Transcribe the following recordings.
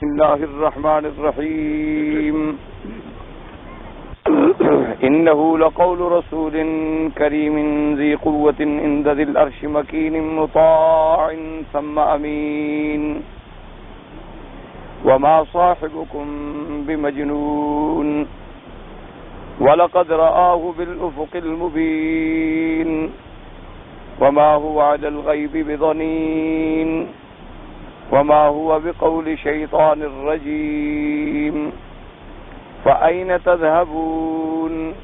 بسم الله الرحمن الرحيم إنه لقول رسول كريم ذي قوة عند ذي العرش مكين مطاع ثم أمين وما صاحبكم بمجنون ولقد رآه بالأفق المبين وما هو على الغيب بضنين وما هو بقول شيطان الرجيم فأين تذهبون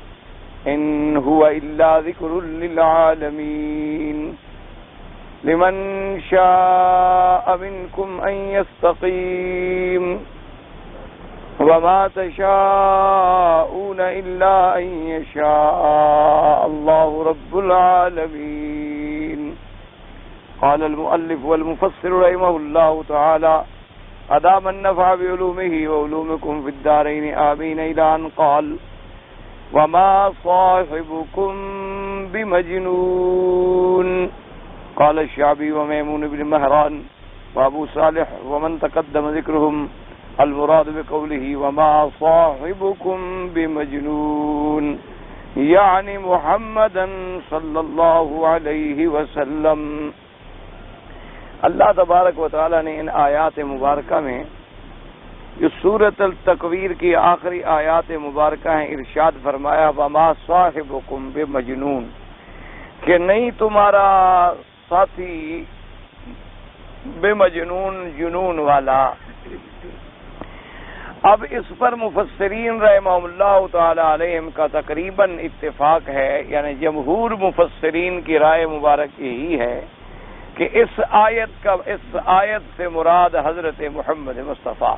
إن هو إلا ذكر للعالمين لمن شاء منكم أن يستقيم وما تشاءون إلا أن يشاء الله رب العالمين. قال المؤلف والمفسر رحمه الله تعالى أدام النفع بعلومه وعلومكم في الدارين آمين إلى أن قال وما صاحبكم بمجنون. قال الشعبي وميمون بن مهران وأبو صالح ومن تقدم ذكرهم المراد بقوله وما صاحبكم بمجنون يعني محمدا صلی اللہ علیہ وسلم. اللہ تبارک و تعالی نے ان آیات مبارکہ میں جو سورۃ التکویر کی آخری آیات مبارکہ ہیں ارشاد فرمایا وما صاحبکم بمجنون کہ نہیں تمہارا ساتھی بمجنون جنون والا. اب اس پر مفسرین رحمہ اللہ تعالی علیہم کا تقریباً اتفاق ہے، یعنی جمہور مفسرین کی رائے مبارک یہی ہے کہ اس آیت سے مراد حضرت محمد مصطفیٰ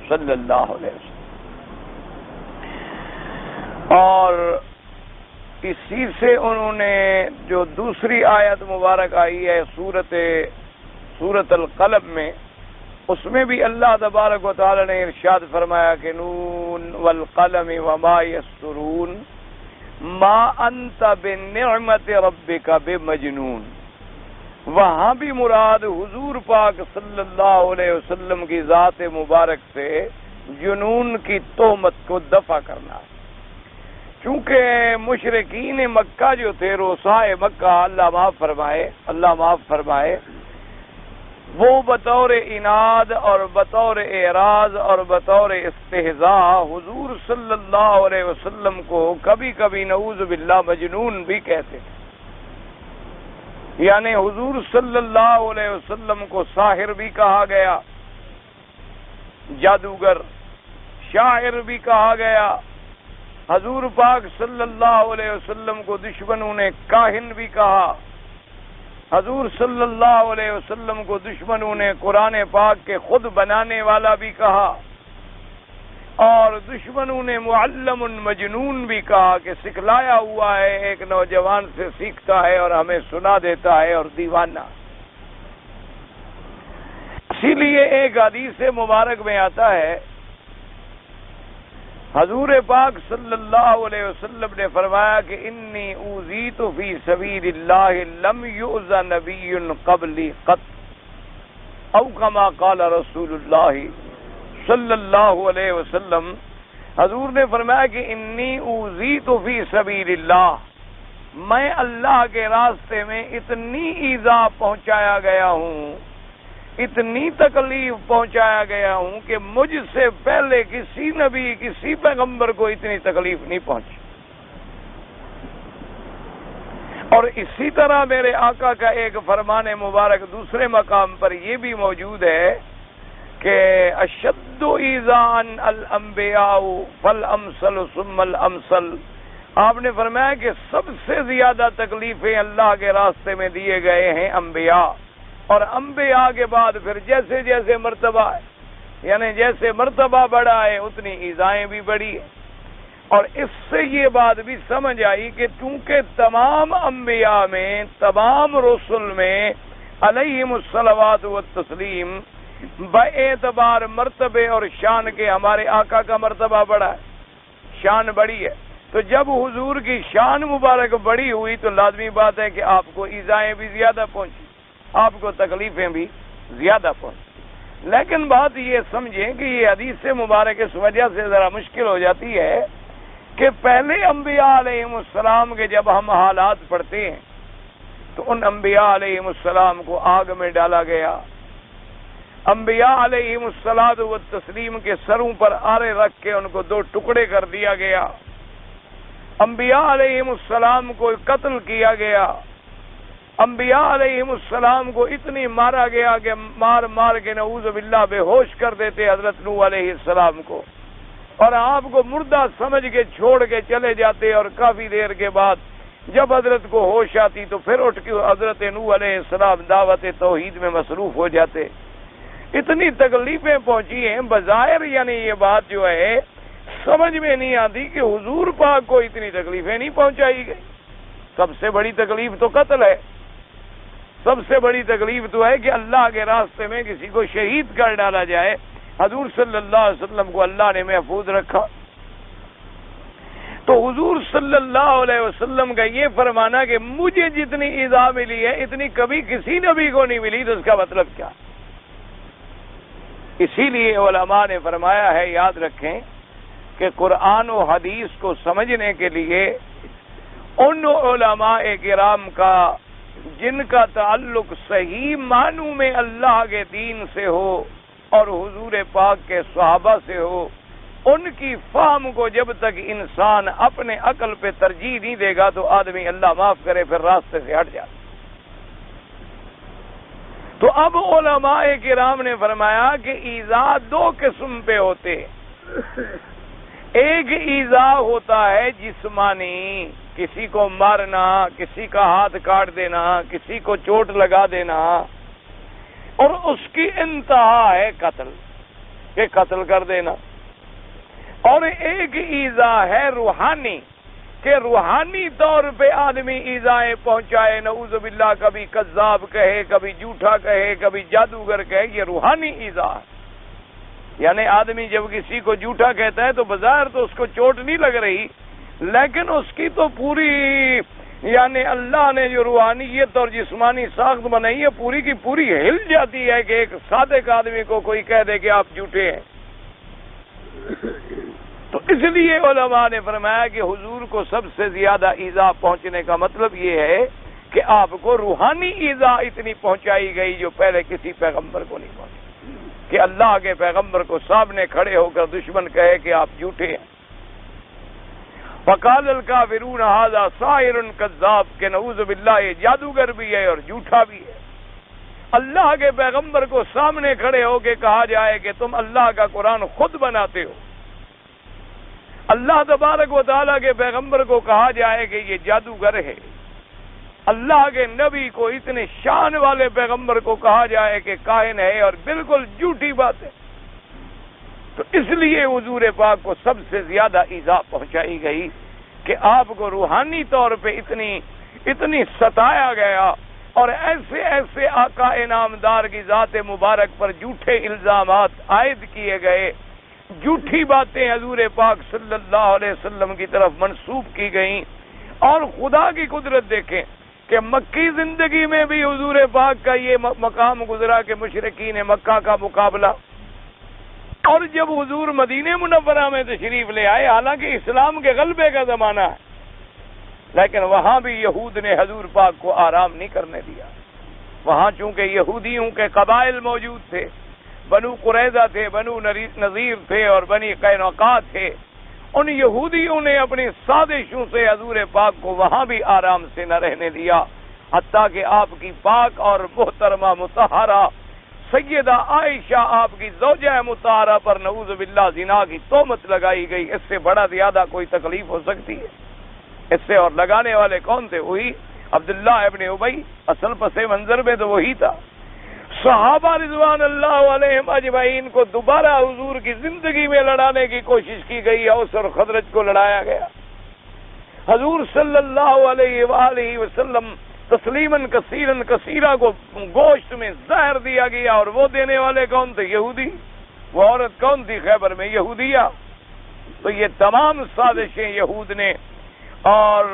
صلی اللہ علیہ وسلم، اور اسی سے انہوں نے جو دوسری آیت مبارک آئی ہے سورۃ القلم میں، اس میں بھی اللہ تبارک و تعالی نے ارشاد فرمایا کہ نون والقلم وما یسطرون ما انت بنعمت ربک بمجنون. وہاں بھی مراد حضور پاک صلی اللہ علیہ وسلم کی ذات مبارک سے جنون کی تہمت کو دفع کرنا. چونکہ مشرکین مکہ جو تھے روسائے مکہ اللہ معاف فرمائے وہ بطور اناد اور بطور اعراض اور بطور استہزاء حضور صلی اللہ علیہ وسلم کو کبھی کبھی نعوذ باللہ مجنون بھی کہتے تھے. یعنی حضور صلی اللہ علیہ وسلم کو ساحر بھی کہا گیا، جادوگر، شاعر بھی کہا گیا. حضور پاک صلی اللہ علیہ وسلم کو دشمنوں نے کاہن بھی کہا. حضور صلی اللہ علیہ وسلم کو دشمنوں نے قرآن پاک کے خود بنانے والا بھی کہا، اور دشمنوں نے معلم مجنون بھی کہا کہ سکھلایا ہوا ہے، ایک نوجوان سے سیکھتا ہے اور ہمیں سنا دیتا ہے اور دیوانہ. اسی لیے ایک حدیث مبارک میں آتا ہے حضور پاک صلی اللہ علیہ وسلم نے فرمایا کہ انی اوذیت فی سبیل اللہ لم یؤذ نبی قبلی قط، او کما قال رسول اللہ صلی اللہ علیہ وسلم. حضور نے فرمایا کہ انی اوذیت فی سبیل اللہ، میں اللہ کے راستے میں اتنی ایذا پہنچایا گیا ہوں، اتنی تکلیف پہنچایا گیا ہوں کہ مجھ سے پہلے کسی نبی کسی پیغمبر کو اتنی تکلیف نہیں پہنچی. اور اسی طرح میرے آقا کا ایک فرمان مبارک دوسرے مقام پر یہ بھی موجود ہے کہ اشد ایذاء الانبیاء فالامثل ثم الامثل. آپ نے فرمایا کہ سب سے زیادہ تکلیفیں اللہ کے راستے میں دیے گئے ہیں انبیاء، اور انبیاء کے بعد پھر جیسے جیسے مرتبہ ہے، یعنی جیسے مرتبہ بڑھا ہے اتنی ایذائیں بھی بڑھی ہیں. اور اس سے یہ بات بھی سمجھ آئی کہ چونکہ تمام انبیاء میں، تمام رسل میں علیہم الصلوات والتسلیم باعتبار مرتبے اور شان کے ہمارے آقا کا مرتبہ بڑھا ہے، شان بڑی ہے. تو جب حضور کی شان مبارک بڑی ہوئی تو لازمی بات ہے کہ آپ کو ایذائیں بھی زیادہ پہنچی، آپ کو تکلیفیں بھی زیادہ پہنچی. لیکن بات یہ سمجھیں کہ یہ حدیث مبارک اس وجہ سے ذرا مشکل ہو جاتی ہے کہ پہلے انبیاء علیہم السلام کے جب ہم حالات پڑھتے ہیں تو ان انبیاء علیہم السلام کو آگ میں ڈالا گیا، انبیاء علیہم الصلاۃ والتسلیم کے سروں پر آرے رکھ کے ان کو 2 ٹکڑے کر دیا گیا، انبیاء علیہم السلام کو قتل کیا گیا، انبیاء علیہم السلام کو اتنی مارا گیا کہ مار مار کے نعوذ باللہ بے ہوش کر دیتے حضرت نوح علیہ السلام کو، اور آپ کو مردہ سمجھ کے چھوڑ کے چلے جاتے، اور کافی دیر کے بعد جب حضرت کو ہوش آتی تو پھر اٹھ کے حضرت نوح علیہ السلام دعوت توحید میں مصروف ہو جاتے۔ اتنی تکلیفیں پہنچی ہیں بظاہر، یعنی یہ بات جو ہے سمجھ میں نہیں آتی کہ حضور پاک کو اتنی تکلیفیں نہیں پہنچائی گئی۔ سب سے بڑی تکلیف تو قتل ہے، سب سے بڑی تکلیف تو ہے کہ اللہ کے راستے میں کسی کو شہید کر ڈالا جائے۔ حضور صلی اللہ علیہ وسلم کو اللہ نے محفوظ رکھا۔ تو حضور صلی اللہ علیہ وسلم کا یہ فرمانا کہ مجھے جتنی ایذا ملی ہے اتنی کبھی کسی نبی کو نہیں ملی، تو اس کا مطلب کیا؟ اسی لیے علماء نے فرمایا ہے، یاد رکھیں کہ قرآن و حدیث کو سمجھنے کے لیے ان علماء کرام کا جن کا تعلق صحیح معنوں میں اللہ کے دین سے ہو اور حضور پاک کے صحابہ سے ہو، ان کی فہم کو جب تک انسان اپنے عقل پہ ترجیح نہیں دے گا تو آدمی اللہ معاف کرے پھر راستے سے ہٹ جاتا۔ تو اب علماء کرام نے فرمایا کہ ایذا 2 قسم پہ ہوتے، ایک ایذا ہوتا ہے جسمانی، کسی کو مارنا، کسی کا ہاتھ کاٹ دینا، کسی کو چوٹ لگا دینا، اور اس کی انتہا ہے قتل، کہ قتل کر دینا۔ اور ایک ایذا ہے روحانی، کہ روحانی طور پہ آدمی ایذائیں پہنچائے، نعوذ باللہ کبھی کذاب کہے، کبھی جھوٹا کہے، کبھی جادوگر کہے، یہ روحانی ایذا ہے۔ یعنی آدمی جب کسی کو جھوٹا کہتا ہے تو بظاہر تو اس کو چوٹ نہیں لگ رہی، لیکن اس کی تو پوری، یعنی اللہ نے جو روحانیت اور جسمانی ساخت بنائی ہے پوری کی پوری ہل جاتی ہے کہ ایک صادق آدمی کو کوئی کہہ دے کہ آپ جھوٹے ہیں۔ تو اس لیے علماء نے فرمایا کہ حضور کو سب سے زیادہ ایذا پہنچنے کا مطلب یہ ہے کہ آپ کو روحانی ایذا اتنی پہنچائی گئی جو پہلے کسی پیغمبر کو نہیں پہنچی، کہ اللہ کے پیغمبر کو سامنے کھڑے ہو کر دشمن کہے کہ آپ جھوٹے ہیں۔ فقال الکافرون ھذا ساحر کذاب، کہ نعوذ باللہ یہ جادوگر بھی ہے اور جھوٹا بھی ہے۔ اللہ کے پیغمبر کو سامنے کھڑے ہو کے کہا جائے کہ تم اللہ کا قرآن خود بناتے ہو، اللہ تبارک و تعالیٰ کے پیغمبر کو کہا جائے کہ یہ جادوگر ہے، اللہ کے نبی کو اتنے شان والے پیغمبر کو کہا جائے کہ کاہن ہے، اور بالکل جھوٹی بات ہے۔ تو اس لیے حضور پاک کو سب سے زیادہ ایذا پہنچائی گئی کہ آپ کو روحانی طور پہ اتنی ستایا گیا، اور ایسے ایسے آقا انعامدار کی ذات مبارک پر جھوٹے الزامات عائد کیے گئے، جھوٹی باتیں حضور پاک صلی اللہ علیہ وسلم کی طرف منسوب کی گئیں۔ اور خدا کی قدرت دیکھیں کہ مکی زندگی میں بھی حضور پاک کا یہ مقام گزرا کہ مشرکین مکہ کا مقابلہ، اور جب حضور مدینہ منورہ میں تشریف لے آئے، حالانکہ اسلام کے غلبے کا زمانہ ہے، لیکن وہاں بھی یہود نے حضور پاک کو آرام نہیں کرنے دیا۔ وہاں چونکہ یہودیوں کے قبائل موجود تھے، بنو قریظہ تھے، بنو نذیر تھے، اور بنی قینقاع تھے، ان یہودیوں نے اپنی سازشوں سے حضور پاک کو وہاں بھی آرام سے نہ رہنے دیا، حتیٰ کہ آپ کی پاک اور محترمہ مطہرہ سیدہ عائشہ آپ کی زوجہ مطہرہ پر نعوذ باللہ زنا کی تہمت لگائی گئی۔ اس سے بڑا زیادہ کوئی تکلیف ہو سکتی ہے؟ اس سے اور لگانے والے کون تھے؟ وہی عبداللہ ابن ابی، اصل پس منظر میں تو وہی تھا۔ صحابہ رضوان اللہ علیہم اجمعین کو دوبارہ حضور کی زندگی میں لڑانے کی کوشش کی گئی، اوس اور خزرج کو لڑایا گیا۔ حضور صلی اللہ علیہ وآلہ وسلم تسلیماً کثیراً کثیرہ کو گوشت میں زہر دیا گیا، اور وہ دینے والے کون تھے؟ یہودی۔ وہ عورت کون تھی خیبر میں؟ یہودیہ۔ تو یہ تمام سازشیں یہود نے، اور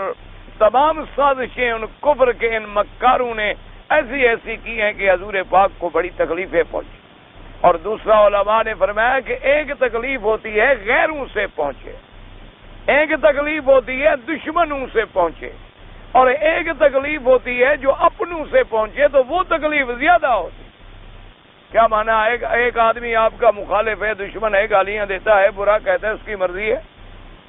تمام سازشیں ان کفر کے ان مکاروں نے ایسی ایسی کی ہیں کہ حضور پاک کو بڑی تکلیفیں پہنچی۔ اور دوسرا علماء نے فرمایا کہ ایک تکلیف ہوتی ہے غیروں سے پہنچے، ایک تکلیف ہوتی ہے دشمنوں سے پہنچے، اور ایک تکلیف ہوتی ہے جو اپنوں سے پہنچے، تو وہ تکلیف زیادہ ہوتی ہے۔ کیا مانا؟ ایک آدمی آپ کا مخالف ہے، دشمن ہے، گالیاں دیتا ہے، برا کہتا ہے، اس کی مرضی ہے،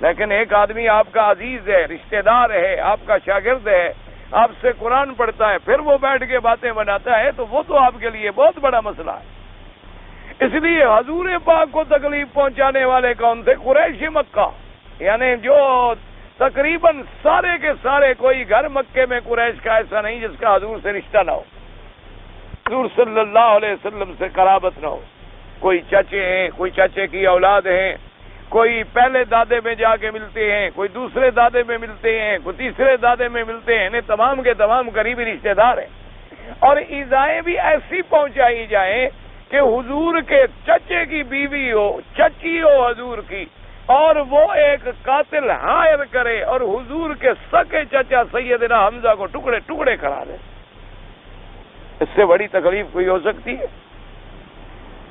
لیکن ایک آدمی آپ کا عزیز ہے، رشتہ دار ہے، آپ کا شاگرد ہے، آپ سے قرآن پڑھتا ہے، پھر وہ بیٹھ کے باتیں بناتا ہے، تو وہ تو آپ کے لیے بہت بڑا مسئلہ ہے۔ اس لیے حضور پاک کو تکلیف پہنچانے والے کون تھے؟ قریش مکہ، یعنی جو تقریباً سارے کے سارے، کوئی گھر مکے میں قریش کا ایسا نہیں جس کا حضور سے رشتہ نہ ہو، حضور صلی اللہ علیہ وسلم سے قرابت نہ ہو۔ کوئی چچے ہیں، کوئی چچے کی اولاد ہیں، کوئی پہلے دادے میں جا کے ملتے ہیں، کوئی دوسرے دادے میں ملتے ہیں، کوئی تیسرے دادے میں ملتے ہیں، انہیں تمام کے تمام قریبی رشتہ دار ہیں۔ اور ایذائیں بھی ایسی پہنچائی جائیں کہ حضور کے چچے کی بیوی ہو، چچی ہو حضور کی، اور وہ ایک قاتل ہائر کرے اور حضور کے سکے چچا سیدنا حمزہ کو ٹکڑے ٹکڑے کرا دے۔ اس سے بڑی تکلیف کوئی ہو سکتی ہے؟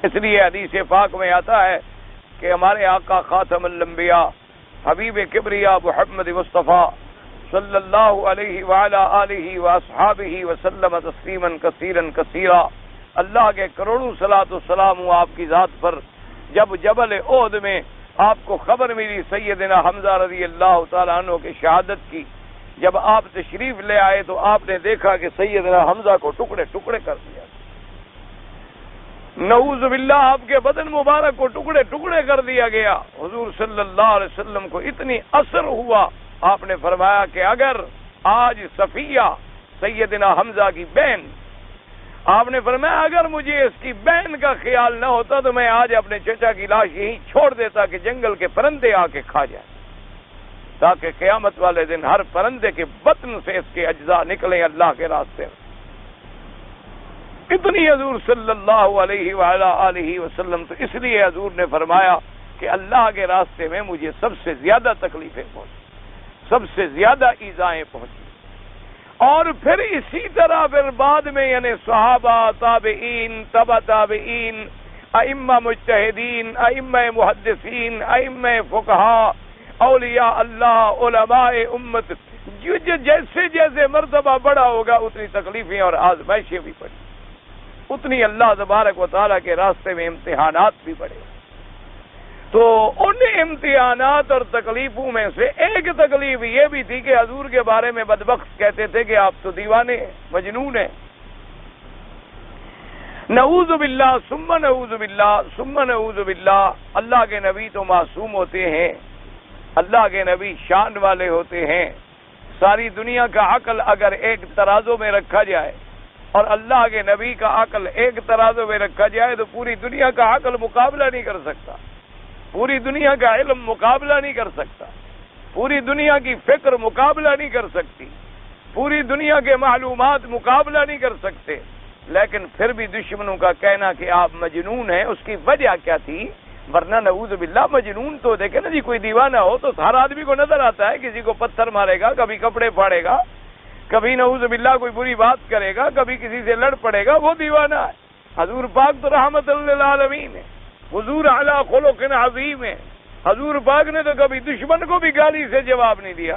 اس لیے حدیث پاک میں آتا ہے کہ ہمارے آقا خاتم الانبیاء حبیب کبریا محمد مصطفیٰ صلی اللہ علیہ وعلا آلہ واصحابہ وسلم تسلیما کثیرا کثیرا، اللہ کے کروڑوں صلاۃ والسلام ہوں آپ کی ذات پر، جب جبل احد میں آپ کو خبر ملی سیدنا حمزہ رضی اللہ تعالیٰ عنہ کی شہادت کی، جب آپ تشریف لے آئے تو آپ نے دیکھا کہ سیدنا حمزہ کو ٹکڑے ٹکڑے کر دیا، نعوذ باللہ آپ کے بدن مبارک کو ٹکڑے ٹکڑے کر دیا گیا۔ حضور صلی اللہ علیہ وسلم کو اتنی اثر ہوا، آپ نے فرمایا کہ اگر آج صفیہ سیدنا حمزہ کی بہن، آپ نے فرمایا اگر مجھے اس کی بہن کا خیال نہ ہوتا تو میں آج اپنے چچا کی لاش یہیں چھوڑ دیتا کہ جنگل کے پرندے آ کے کھا جائیں، تاکہ قیامت والے دن ہر پرندے کے بطن سے اس کے اجزاء نکلیں اللہ کے راستے میں۔ اتنی حضور صلی اللہ علیہ وعلا آلہ وسلم، تو اس لیے حضور نے فرمایا کہ اللہ کے راستے میں مجھے سب سے زیادہ تکلیفیں پہنچی، سب سے زیادہ ایذائیں پہنچی۔ اور پھر اسی طرح پھر بعد میں یعنی صحابہ، تابعین، تبع تابعین، ائمہ مجتہدین، ائمہ محدثین، ائمہ فقہاء، اولیاء اللہ، علماء امت، جیسے جیسے مرتبہ بڑا ہوگا اتنی تکلیفیں اور آزمائشیں بھی پڑی، اتنی اللہ تبارک و تعالیٰ کے راستے میں امتحانات بھی بڑھے۔ تو ان امتحانات اور تکلیفوں میں سے ایک تکلیف یہ بھی تھی کہ حضور کے بارے میں بدبخت کہتے تھے کہ آپ تو دیوانے ہیں، مجنون ہیں۔ نعوذ باللہ ثم نعوذ باللہ ثم نعوذ باللہ۔ اللہ کے نبی تو معصوم ہوتے ہیں، اللہ کے نبی شان والے ہوتے ہیں۔ ساری دنیا کا عقل اگر ایک ترازو میں رکھا جائے اور اللہ کے نبی کا عقل ایک ترازو میں رکھا جائے تو پوری دنیا کا عقل مقابلہ نہیں کر سکتا، پوری دنیا کا علم مقابلہ نہیں کر سکتا، پوری دنیا کی فکر مقابلہ نہیں کر سکتی، پوری دنیا کے معلومات مقابلہ نہیں کر سکتے۔ لیکن پھر بھی دشمنوں کا کہنا کہ آپ مجنون ہیں، اس کی وجہ کیا تھی؟ ورنہ نعوذ باللہ مجنون تو دیکھیں نا جی، کوئی دیوانہ ہو تو ہر آدمی کو نظر آتا ہے، کسی کو پتھر مارے گا، کبھی کپڑے پھاڑے گا، کبھی نعوذ باللہ کوئی بری بات کرے گا، کبھی کسی سے لڑ پڑے گا، وہ دیوانہ ہے۔ حضور پاک تو رحمت للعالمین ہے، حضور اعلی خلق عظیم ہے۔ حضور پاک نے تو کبھی دشمن کو بھی گالی سے جواب نہیں دیا۔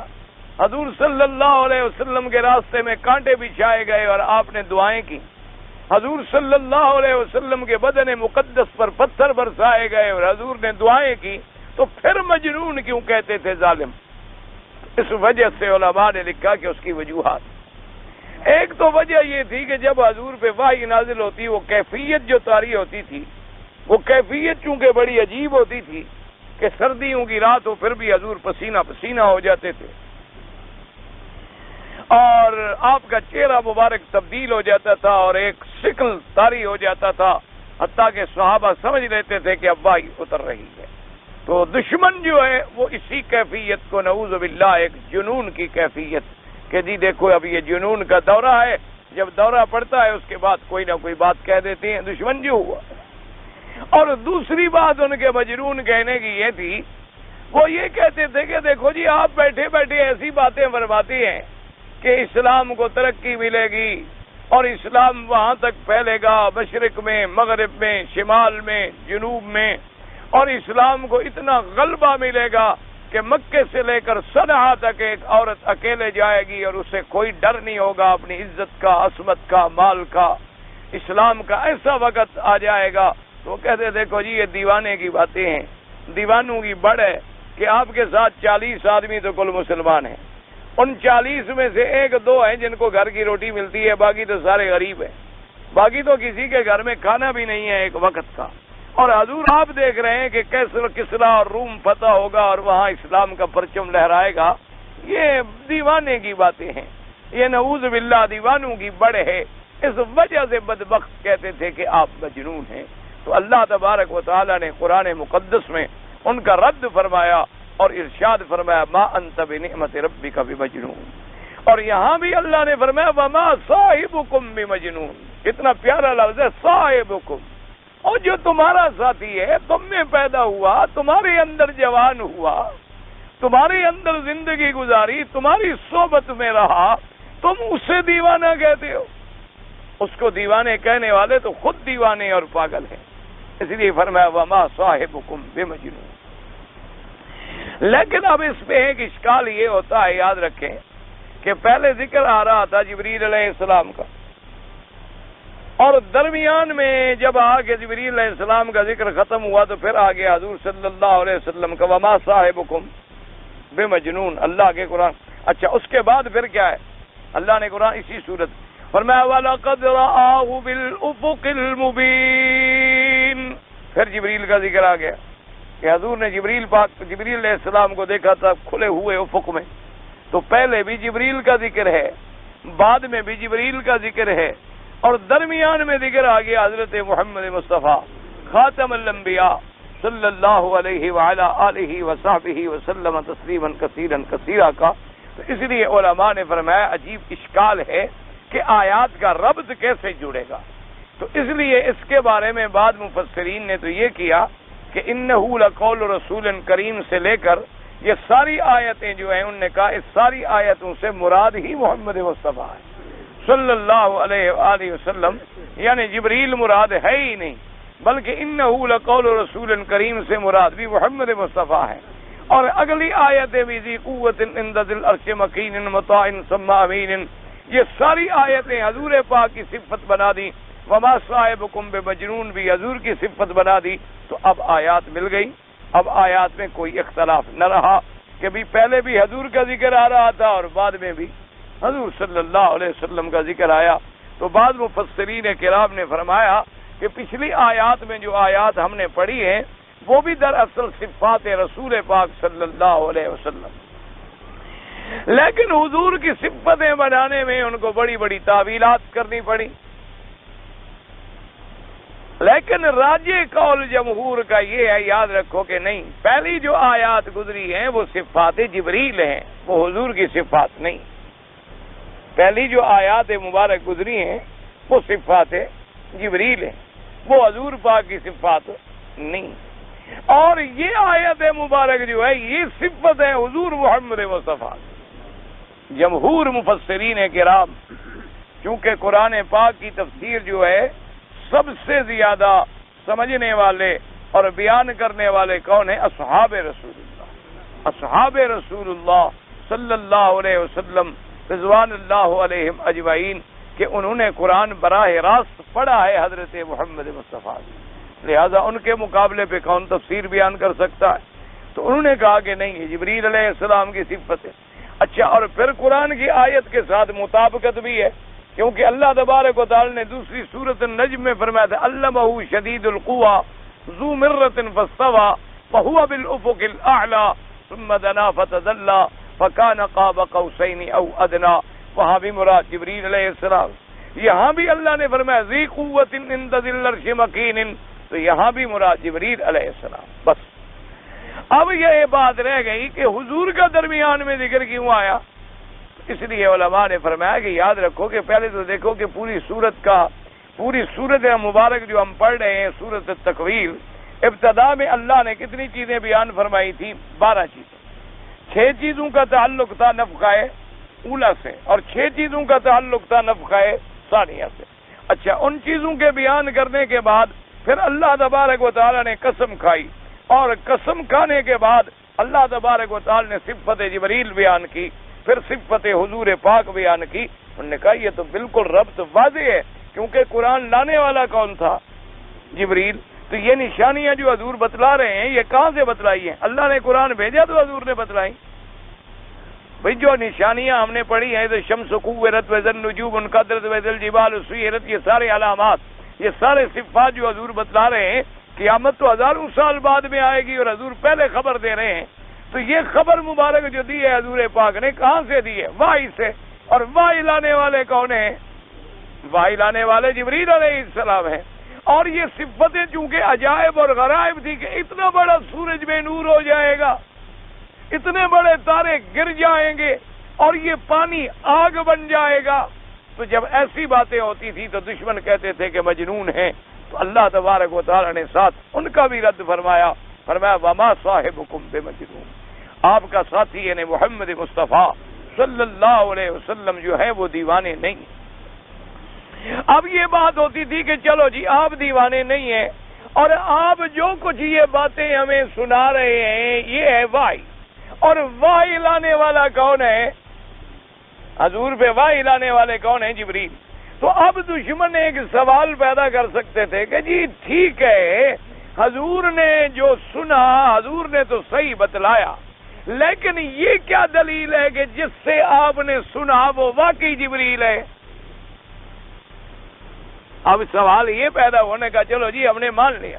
حضور صلی اللہ علیہ وسلم کے راستے میں کانٹے بچھائے گئے اور آپ نے دعائیں کی۔ حضور صلی اللہ علیہ وسلم کے بدن مقدس پر پتھر برسائے گئے اور حضور نے دعائیں کی، تو پھر مجنون کیوں کہتے تھے ظالم؟ اس وجہ سے علماء نے لکھا کہ اس کی وجوہات، ایک تو وجہ یہ تھی کہ جب حضور پہ وحی نازل ہوتی وہ کیفیت جو طاری ہوتی تھی، وہ کیفیت چونکہ بڑی عجیب ہوتی تھی کہ سردیوں کی رات ہو پھر بھی حضور پسینہ پسینہ ہو جاتے تھے اور آپ کا چہرہ مبارک تبدیل ہو جاتا تھا اور ایک شکل طاری ہو جاتا تھا، حتیٰ کہ صحابہ سمجھ لیتے تھے کہ اب وحی اتر رہی ہے۔ تو دشمن جو ہے وہ اسی کیفیت کو نعوذ باللہ ایک جنون کی کیفیت کہ جی دیکھو اب یہ جنون کا دورہ ہے، جب دورہ پڑتا ہے اس کے بعد کوئی نہ کوئی بات کہہ دیتے ہیں، دشمن جو ہوا۔ اور دوسری بات ان کے مجنون کہنے کی یہ تھی، وہ یہ کہتے تھے کہ دیکھو جی آپ بیٹھے بیٹھے ایسی باتیں فرماتے ہیں کہ اسلام کو ترقی ملے گی، اور اسلام وہاں تک پھیلے گا، مشرق میں، مغرب میں، شمال میں، جنوب میں، اور اسلام کو اتنا غلبہ ملے گا کہ مکے سے لے کر صنعا تک ایک عورت اکیلے جائے گی اور اسے کوئی ڈر نہیں ہوگا اپنی عزت کا، عصمت کا، مال کا۔ اسلام کا ایسا وقت آ جائے گا تو وہ کہتے دیکھو جی یہ دیوانے کی باتیں ہیں، دیوانوں کی بڑھ ہے کہ آپ کے ساتھ 40 آدمی تو کل مسلمان ہیں، ان 40 میں سے 1-2 ہیں جن کو گھر کی روٹی ملتی ہے، باقی تو سارے غریب ہیں، باقی تو کسی کے گھر میں کھانا بھی نہیں ہے ایک وقت کا۔ اور حضور آپ دیکھ رہے ہیں کہ کسرا اور روم فتح ہوگا اور وہاں اسلام کا پرچم لہرائے گا۔ یہ دیوانے کی باتیں ہیں، یہ نعوذ باللہ دیوانوں کی بڑھ ہے۔ اس وجہ سے بدبخت کہتے تھے کہ آپ مجنون ہیں۔ تو اللہ تبارک و تعالی نے قرآن مقدس میں ان کا رد فرمایا اور ارشاد فرمایا ما انت بنعمت ربک بمجنون۔ اور یہاں بھی اللہ نے فرمایا وما صاحبکم بمجنون۔ کتنا پیارا لفظ ہے صاحبکم، اور جو تمہارا ساتھی ہے، تم میں پیدا ہوا، تمہارے اندر جوان ہوا، تمہارے اندر زندگی گزاری، تمہاری صحبت میں رہا، تم اسے دیوانہ کہتے ہو۔ اس کو دیوانے کہنے والے تو خود دیوانے اور پاگل ہیں۔ اس لیے فرمایا وما صاحبکم بمجنون۔ لیکن اب اس پہ ایک اشکال یہ ہوتا ہے، یاد رکھیں کہ پہلے ذکر آ رہا تھا جبریل علیہ السلام کا، اور درمیان میں جب آگے جبریل علیہ السلام کا ذکر ختم ہوا تو پھر آگے حضور صلی اللہ علیہ وسلم کا وما صاحبکم بمجنون، اللہ کے قرآن۔ اچھا اس کے بعد پھر کیا ہے؟ اللہ نے قرآن اسی صورت فرمایا وَلَقَدْ رَآهُ بِالْأُفُقِ الْمُبِينِ، پھر جبریل کا ذکر آ گیا کہ حضور نے جبریل علیہ السلام کو دیکھا تھا کھلے ہوئے افق میں۔ تو پہلے بھی جبریل کا ذکر ہے، بعد میں بھی جبریل کا ذکر ہے، اور درمیان میں ذکر آ گیا حضرت محمد مصطفیٰ خاتم الانبیاء صلی اللہ علیہ وعلی آلہ وصحبہ وسلم تسلیما کثیرا کثیرا کا۔ تو اس لیے علماء نے فرمایا عجیب اشکال ہے کہ آیات کا ربط کیسے جڑے گا۔ تو اس لیے اس کے بارے میں بعض مفسرین نے تو یہ کیا کہ انہ لقول رسول کریم سے لے کر یہ ساری آیتیں جو ہیں، انہوں نے کہا اس ساری آیتوں سے مراد ہی محمد مصطفیٰ ہے صلی اللہ علیہ وآلہ وسلم، یعنی جبریل مراد ہے ہی نہیں، بلکہ انہ لقول رسول کریم سے مراد بھی محمد مصطفیٰ ہے۔ اور اگلی آیتیں بھی ذی قوت عند ذی العرش مکین مطاع ثم امین، یہ ساری آیتیں حضور پاک کی صفت بنا دی، وما صاحبکم بمجنون بھی حضور کی صفت بنا دی۔ تو اب آیات مل گئی، اب آیات میں کوئی اختلاف نہ رہا کہ بھی پہلے بھی حضور کا ذکر آ رہا تھا اور بعد میں بھی حضور صلی اللہ علیہ وسلم کا ذکر آیا۔ تو بعض مفسرین کرام نے فرمایا کہ پچھلی آیات میں جو آیات ہم نے پڑھی ہیں وہ بھی دراصل صفات رسول پاک صلی اللہ علیہ وسلم، لیکن حضور کی صفتیں بنانے میں ان کو بڑی بڑی تعویلات کرنی پڑی۔ لیکن راجح قول جمہور کا یہ ہے، یاد رکھو کہ نہیں، پہلی جو آیات گزری ہیں وہ صفات جبریل ہیں، وہ حضور کی صفات نہیں۔ پہلی جو آیات مبارک گزری ہیں وہ صفات جبریل ہیں، وہ حضور پاک کی صفات نہیں۔ اور یہ آیت مبارک جو ہے یہ صفت ہے حضور محمد مصطفیٰ۔ جمہور مفسرین کرام چونکہ قرآن پاک کی تفسیر جو ہے سب سے زیادہ سمجھنے والے اور بیان کرنے والے کون ہیں؟ اصحاب رسول اللہ، اصحاب رسول اللہ صلی اللہ علیہ وسلم رضوان اللہ علیہم اجمعین، کہ انہوں نے قرآن براہ راست پڑھا ہے حضرت محمد مصطفیٰ، لہذا ان کے مقابلے پہ کون تفسیر بیان کر سکتا ہے؟ تو انہوں نے کہا کہ نہیں، یہ جبریل علیہ السلام کی صفت ہے۔ اچھا، اور پھر قرآن کی آیت کے ساتھ مطابقت بھی ہے، کیونکہ اللہ تبارک و تعالی نے دوسری سورۃ النجم میں فرمایا تھا علمہ شدید القویٰ ذو مرۃ فاستویٰ وہو بالافق الاعلیٰ ثم دنا فتدلی فکان قاب قوسین او ادنیٰ، وہاں بھی مراد جبریل علیہ السلام۔ یہاں بھی اللہ نے فرمایا ذی قوت عند ذی العرش مکین، تو یہاں بھی مراد جبریل علیہ السلام۔ بس اب یہ بات رہ گئی کہ حضور کا درمیان میں ذکر کیوں آیا؟ اس لیے علماء نے فرمایا کہ یاد رکھو کہ پہلے تو دیکھو کہ پوری سورت مبارک جو ہم پڑھ رہے ہیں سورت التکویر، ابتدا میں اللہ نے کتنی چیزیں بیان فرمائی تھی؟ 12 چیزیں۔ 6 چیزوں کا تعلق تھا نفخہ اولا سے، اور 6 چیزوں کا تعلق تھا نفخہ ثانیہ سے۔ اچھا، ان چیزوں کے بیان کرنے کے بعد پھر اللہ تبارک و تعالی نے قسم کھائی، اور قسم کھانے کے بعد اللہ تبارک و تعالی نے صفت جبریل بیان کی، پھر صفت حضور پاک بیان کی۔ انہوں نے کہا یہ تو بالکل ربط واضح ہے، کیونکہ قرآن لانے والا کون تھا؟ جبریل۔ تو یہ نشانیاں جو حضور بتلا رہے ہیں یہ کہاں سے بتلائی ہیں؟ اللہ نے قرآن بھیجا تو حضور نے بتلائی۔ بھئی جو نشانیاں ہم نے پڑھی ہیں، شمس کوورت وزن نجوم انقدرت وزل جبال سیرت، یہ سارے علامات، یہ سارے صفات جو حضور بتلا رہے ہیں، قیامت تو ہزاروں سال بعد میں آئے گی اور حضور پہلے خبر دے رہے ہیں۔ تو یہ خبر مبارک جو دی ہے حضور پاک نے، کہاں سے دی ہے؟ وحی سے۔ اور وحی لانے والے کون ہیں؟ وحی لانے والے جبریل علیہ السلام ہیں۔ اور یہ صفتیں چونکہ عجائب اور غرائب تھی کہ اتنا بڑا سورج بے نور ہو جائے گا، اتنے بڑے تارے گر جائیں گے، اور یہ پانی آگ بن جائے گا، تو جب ایسی باتیں ہوتی تھی تو دشمن کہتے تھے کہ مجنون ہیں۔ تو اللہ تبارک و تعالی نے ساتھ ان کا بھی رد فرمایا، فرمایا وما صاحبکم بمجنون، آپ کا ساتھی یعنی محمد مصطفیٰ صلی اللہ علیہ وسلم جو ہے وہ دیوانے نہیں۔ اب یہ بات ہوتی تھی کہ چلو جی آپ دیوانے نہیں ہیں، اور آپ جو کچھ یہ باتیں ہمیں سنا رہے ہیں یہ ہے وحی، اور وحی لانے والا کون ہے؟ حضور پہ وحی لانے والے کون ہیں؟ جبریل۔ تو اب دشمن ایک سوال پیدا کر سکتے تھے کہ جی ٹھیک ہے، حضور نے جو سنا حضور نے تو صحیح بتلایا، لیکن یہ کیا دلیل ہے کہ جس سے آپ نے سنا وہ واقعی جبریل ہے؟ اب سوال یہ پیدا ہونے کا، چلو جی ہم نے مان لیا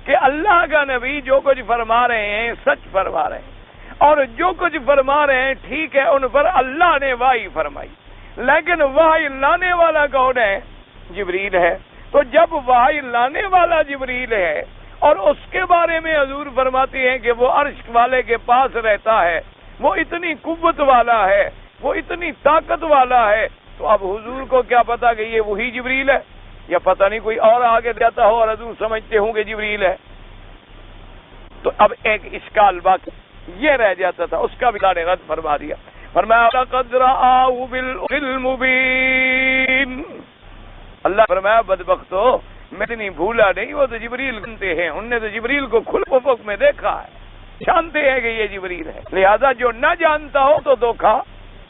کہ اللہ کا نبی جو کچھ فرما رہے ہیں سچ فرما رہے ہیں، اور جو کچھ فرما رہے ہیں ٹھیک ہے، ان پر اللہ نے وحی فرمائی، لیکن وحی لانے والا کون ہے؟ جبریل ہے۔ تو جب وحی لانے والا جبریل ہے اور اس کے بارے میں حضور فرماتے ہیں کہ وہ عرش والے کے پاس رہتا ہے، وہ اتنی قوت والا ہے، وہ اتنی طاقت والا ہے، تو اب حضور کو کیا پتا کہ یہ وہی جبریل ہے، یا پتہ نہیں کوئی اور آگے جاتا ہو اور حضور سمجھتے ہوں کہ جبریل ہے؟ تو اب ایک اشکال باقی یہ رہ جاتا تھا، اس کا بھی اللہ نے رد فرما دیا، فرمایا لقد رآہ بالافق المبین۔ اللہ فرمایا بدبختو میں اتنی بھولا نہیں، وہ تو جبریل جانتے ہیں، انہوں نے تو جبریل کو کھلے افق میں دیکھا ہے، جانتے ہیں کہ یہ جبریل ہے، لہذا جو نہ جانتا ہو تو دھوکا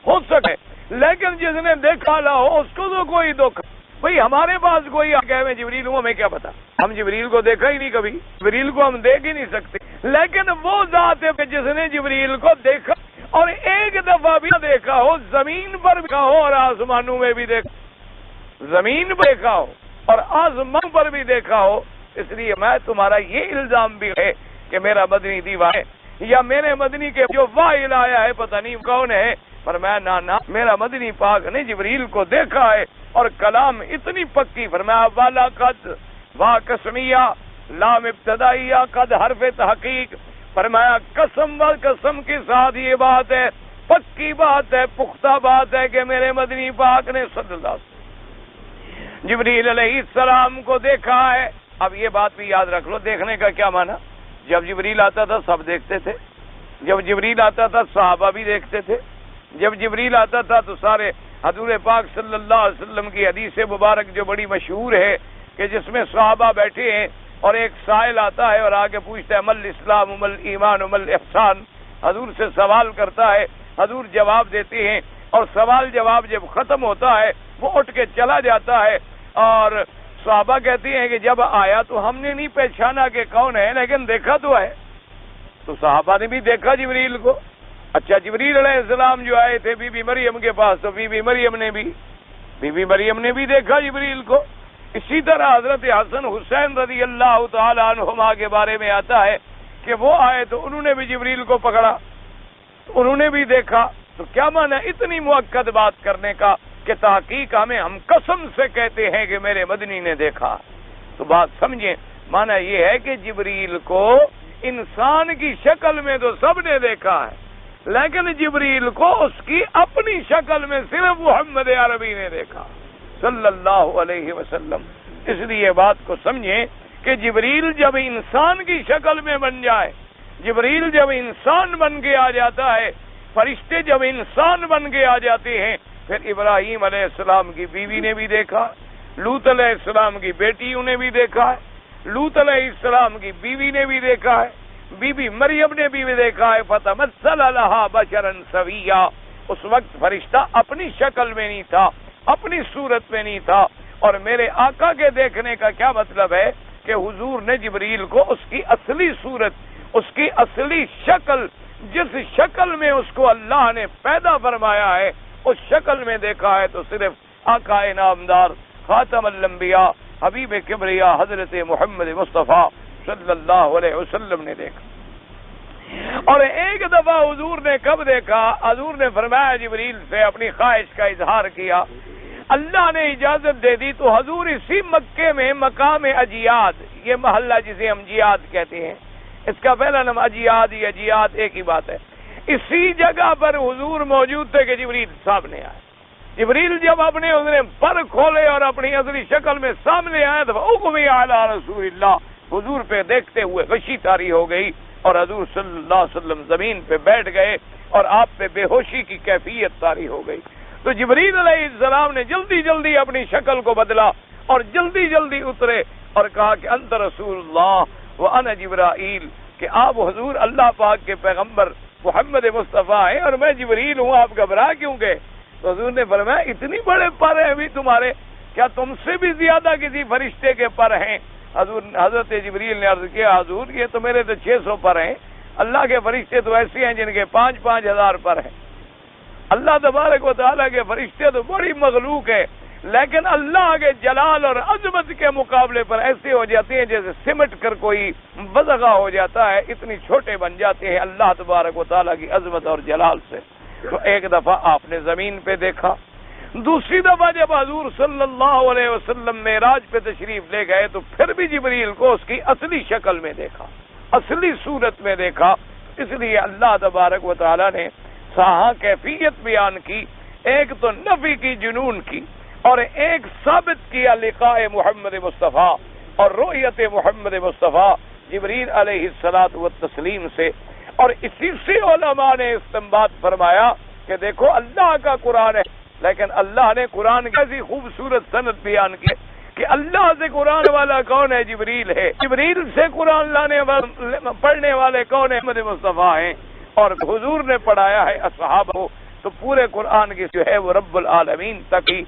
ہو سکے، لیکن جس نے دیکھا نہ ہو اس کو تو کوئی دھوکا۔ بھئی ہمارے پاس کوئی آگے میں جبریل ہوں، ہمیں کیا پتا، ہم جبریل کو دیکھا ہی نہیں، کبھی جبریل کو ہم دیکھ ہی نہیں سکتے، لیکن وہ ذات ہے جس نے جبریل کو دیکھا، اور ایک دفعہ بھی دیکھا ہو، زمین پر بھی دیکھا ہو اور آسمانوں میں بھی دیکھا، زمین پر دیکھا ہو اور آسمان پر بھی دیکھا ہو۔ اس لیے میں تمہارا یہ الزام بھی ہے کہ میرا مدنی دیوانہ ہے، یا میرے مدنی کے جو وحی لایا ہے پتہ نہیں کون ہے، فرمایا نہ میرا مدنی پاک نے جبریل کو دیکھا ہے، اور کلام اتنی پکی، فرمایا والا قد وا قسمیہ لام ابتدائیہ قد حرف تحقیق، فرمایا قسم و قسم کے ساتھ یہ بات ہے، پکی بات ہے، پختہ بات ہے کہ میرے مدنی پاک نے صلی اللہ علیہ وسلم جبریل علیہ السلام کو دیکھا ہے۔ اب یہ بات بھی یاد رکھ لو، دیکھنے کا کیا معنی؟ جب جبریل آتا تھا سب دیکھتے تھے، جب جبریل آتا تھا صحابہ بھی دیکھتے تھے، جب جبریل آتا تھا تو سارے حضور پاک صلی اللہ علیہ وسلم کی حدیث مبارک جو بڑی مشہور ہے کہ جس میں صحابہ بیٹھے ہیں اور ایک سائل آتا ہے اور آگے پوچھتا ہے مل اسلام مل ایمان مل احسان، حضور سے سوال کرتا ہے، حضور جواب دیتے ہیں، اور سوال جواب جب ختم ہوتا ہے وہ اٹھ کے چلا جاتا ہے، اور صحابہ کہتے ہیں کہ جب آیا تو ہم نے نہیں پہچانا کہ کون ہے، لیکن دیکھا تو ہے۔ تو صحابہ نے بھی دیکھا جبریل کو۔ اچھا، جبریل علیہ السلام جو آئے تھے بی بی مریم کے پاس، تو بی بی مریم نے بھی دیکھا جبریل کو۔ اسی طرح حضرت حسن حسین رضی اللہ تعالی عنہما کے بارے میں آتا ہے کہ وہ آئے تو انہوں نے بھی جبریل کو پکڑا، انہوں نے بھی دیکھا۔ تو کیا معنی اتنی مؤکد بات کرنے کا کہ تحقیق ہم قسم سے کہتے ہیں کہ میرے مدنی نے دیکھا؟ تو بات سمجھیں، معنی یہ ہے کہ جبریل کو انسان کی شکل میں تو سب نے دیکھا ہے، لیکن جبریل کو اس کی اپنی شکل میں صرف محمد عربی نے دیکھا صلی اللہ علیہ وسلم۔ اس لیے بات کو سمجھیں کہ جبریل جب انسان کی شکل میں بن جائے، جبریل جب انسان بن کے آ جاتا ہے، فرشتے جب انسان بن کے آ جاتے ہیں، پھر ابراہیم علیہ السلام کی بیوی نے بھی دیکھا، لوط علیہ السلام کی بیٹیوں نے بھی دیکھا ہے، لوط علیہ السلام کی بیوی نے بھی دیکھا ہے، بی بی مریم نے بھی دیکھا ہے۔ فتمثل لها بشرا سویا، اس وقت فرشتہ اپنی شکل میں نہیں تھا، اپنی صورت میں نہیں تھا۔ اور میرے آقا کے دیکھنے کا کیا مطلب ہے کہ حضور نے جبریل کو اس کی اصلی صورت، اس کی اصلی شکل، جس شکل میں اس کو اللہ نے پیدا فرمایا ہے اس شکل میں دیکھا ہے، تو صرف آقا نامدار خاتم الانبیاء حبیب کبریا حضرت محمد مصطفیٰ صلی اللہ علیہ وسلم نے دیکھا۔ اور ایک دفعہ حضور نے کب دیکھا؟ حضور نے فرمایا جبریل سے اپنی خواہش کا اظہار کیا، اللہ نے اجازت دے دی تو حضور اسی مکے میں مقام اجیاد، یہ محلہ جسے ہم جیاد کہتے ہیں، اس کا پہلا نام اجیاد یا جیاد ایک ہی بات ہے، اسی جگہ پر حضور موجود تھے کہ جبریل سامنے آئے۔ جبریل جب اپنے پر کھولے اور اپنی اصلی شکل میں سامنے آئے تو اغمی علی رسول اللہ، حضور پہ دیکھتے ہوئے غشی طاری ہو گئی اور حضور صلی اللہ علیہ وسلم زمین پہ بیٹھ گئے اور آپ پہ بے ہوشی کی کیفیت طاری ہو گئی۔ تو جبریل علیہ السلام نے جلدی جلدی اپنی شکل کو بدلا اور جلدی جلدی اترے اور کہا کہ انت رسول اللہ وانا جبرائیل، کہ آپ حضور اللہ پاک کے پیغمبر محمد مصطفیٰ ہیں اور میں جبریل ہوں، آپ گھبرا کیوں گئے؟ تو حضور نے فرمایا اتنی بڑے پر ہیں ابھی تمہارے، کیا تم سے بھی زیادہ کسی فرشتے کے پر ہیں؟ حضرت جبریل نے عرض کیا حضور یہ تو میرے تو 600 پر ہیں، اللہ کے فرشتے تو ایسے ہیں جن کے 5-5 ہزار پر ہیں۔ اللہ تبارک و تعالیٰ کے فرشتے تو بڑی مخلوق ہے، لیکن اللہ کے جلال اور عظمت کے مقابلے پر ایسے ہو جاتے ہیں جیسے سمٹ کر کوئی بزغہ ہو جاتا ہے، اتنی چھوٹے بن جاتے ہیں اللہ تبارک و تعالیٰ کی عظمت اور جلال سے۔ تو ایک دفعہ آپ نے زمین پہ دیکھا، دوسری دفعہ جب حضور صلی اللہ علیہ وسلم معراج پہ تشریف لے گئے تو پھر بھی جبریل کو اس کی اصلی شکل میں دیکھا، اصلی صورت میں دیکھا۔ اس لیے اللہ تبارک و تعالیٰ نے سہاں کیفیت بیان کی، ایک تو نفی کی جنون کی اور ایک ثابت کیا لقاء محمد مصطفیٰ اور رؤیت محمد مصطفیٰ جبریل علیہ الصلاۃ والتسلیم سے۔ اور اسی سے علماء نے استنباط فرمایا کہ دیکھو اللہ کا قرآن ہے، لیکن اللہ نے قرآن کی ایسی خوبصورت سند بیان کی کہ اللہ سے قرآن والا کون ہے؟ جبریل ہے۔ جبریل سے قرآن پڑھنے والے کون ہیں؟ محمد مصطفیٰ ہیں، اور حضور نے پڑھایا ہے اصحابہ کو، تو پورے قرآن کی جو ہے وہ رب العالمین تک ہی۔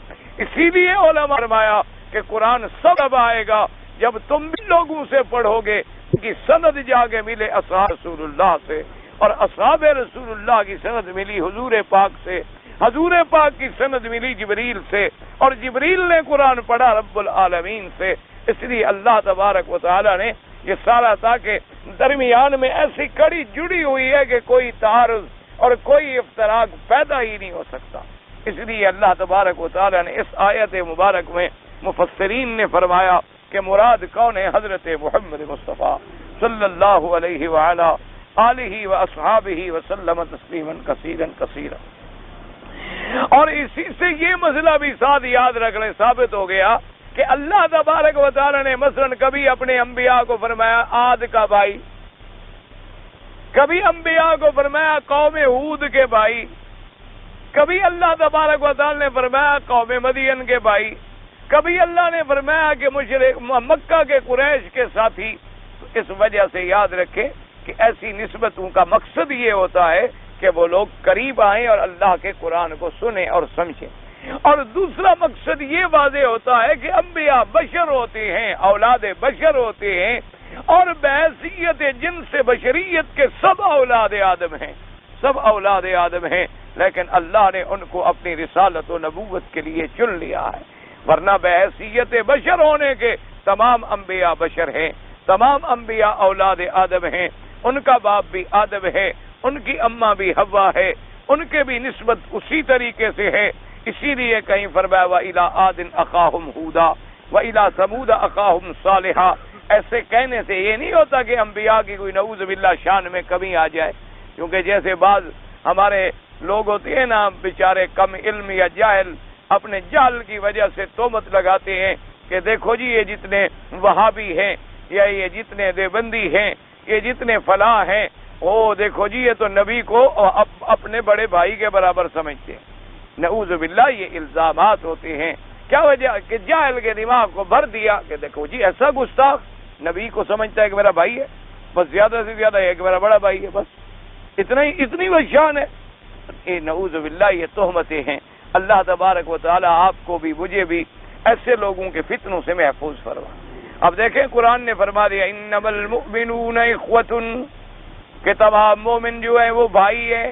اسی لیے علماء فرمایا کہ قرآن سب آئے گا جب تم بھی لوگوں سے پڑھو گے کی سند جا کے ملے اصحاب رسول اللہ سے، اور اصحاب رسول اللہ کی سند ملی حضور پاک سے، حضور پاک کی سند ملی جبریل سے، اور جبریل نے قرآن پڑھا رب العالمین سے۔ اس لیے اللہ تبارک و تعالی نے یہ سارا تاکہ درمیان میں ایسی کڑی جڑی ہوئی ہے کہ کوئی تعارض اور کوئی افتراق پیدا ہی نہیں ہو سکتا۔ اس لیے اللہ تبارک و تعالی نے اس آیت مبارک میں مفسرین نے فرمایا کہ مراد کون ہے؟ حضرت محمد مصطفیٰ صلی اللہ علیہ وآلہ آلہ واصحابہ وسلم تسلیما کثیرا کثیرا۔ اور اسی سے یہ مسئلہ بھی ساتھ یاد رکھ لیں، ثابت ہو گیا کہ اللہ تبارک و تعالی نے مثلا کبھی اپنے انبیاء کو فرمایا عاد کا بھائی، کبھی انبیاء کو فرمایا قوم ہود کے بھائی، کبھی اللہ تبارک و تعالی نے فرمایا قوم مدین کے بھائی، کبھی اللہ نے فرمایا کہ مشرک مکہ کے قریش کے ساتھی۔ اس وجہ سے یاد رکھیں کہ ایسی نسبتوں کا مقصد یہ ہوتا ہے کہ وہ لوگ قریب آئیں اور اللہ کے قرآن کو سنیں اور سمجھیں، اور دوسرا مقصد یہ واضح ہوتا ہے کہ انبیاء بشر ہوتے ہیں، اولاد بشر ہوتے ہیں، اور بحیثیت جن سے بشریت کے سب اولاد آدم ہیں، سب اولاد آدم ہیں، لیکن اللہ نے ان کو اپنی رسالت و نبوت کے لیے چن لیا ہے، ورنہ بحیثیت بشر ہونے کے تمام انبیاء بشر ہیں، تمام انبیاء اولاد آدم ہیں، ان کا باپ بھی آدم ہے، ان کی اماں بھی حوا ہے، ان کے بھی نسبت اسی طریقے سے ہے۔ اسی لیے کہیں فرمایا وَإِلَىٰ عَادٍ أَخَاهُمْ هُودًا وَإِلَىٰ ثَمُودَ أَخَاهُمْ صَالِحًا۔ ایسے کہنے سے یہ نہیں ہوتا کہ انبیاء کی کوئی نعوذ باللہ شان میں کمی آ جائے، کیونکہ جیسے بعض ہمارے لوگ ہوتے ہیں نا بیچارے کم علم یا جاہل، اپنے جہل کی وجہ سے تہمت لگاتے ہیں کہ دیکھو جی یہ جتنے وہابی ہیں یا یہ جتنے دیوبندی ہیں، یہ جتنے فلاں ہیں، وہ دیکھو جی یہ تو نبی کو اپنے بڑے بھائی کے برابر سمجھتے ہیں، نعوذ باللہ یہ الزامات ہوتے ہیں. کیا وجہ کہ جاہل کے دماغ کو بھر دیا کہ دیکھو جی ایسا گستاخ نبی کو سمجھتا ہے کہ میرا بھائی ہے، بس زیادہ سے زیادہ ہے کہ میرا بڑا بھائی ہے، بس اتنی وہ شان ہے. نعوذ باللہ یہ تہمتیں ہیں. اللہ تبارک و تعالی آپ کو بھی مجھے بھی ایسے لوگوں کے فتنوں سے محفوظ فرما. اب دیکھیں قرآن نے فرما دیا انما المؤمنون اخوۃ کہ تمام مومن جو ہیں وہ بھائی ہیں،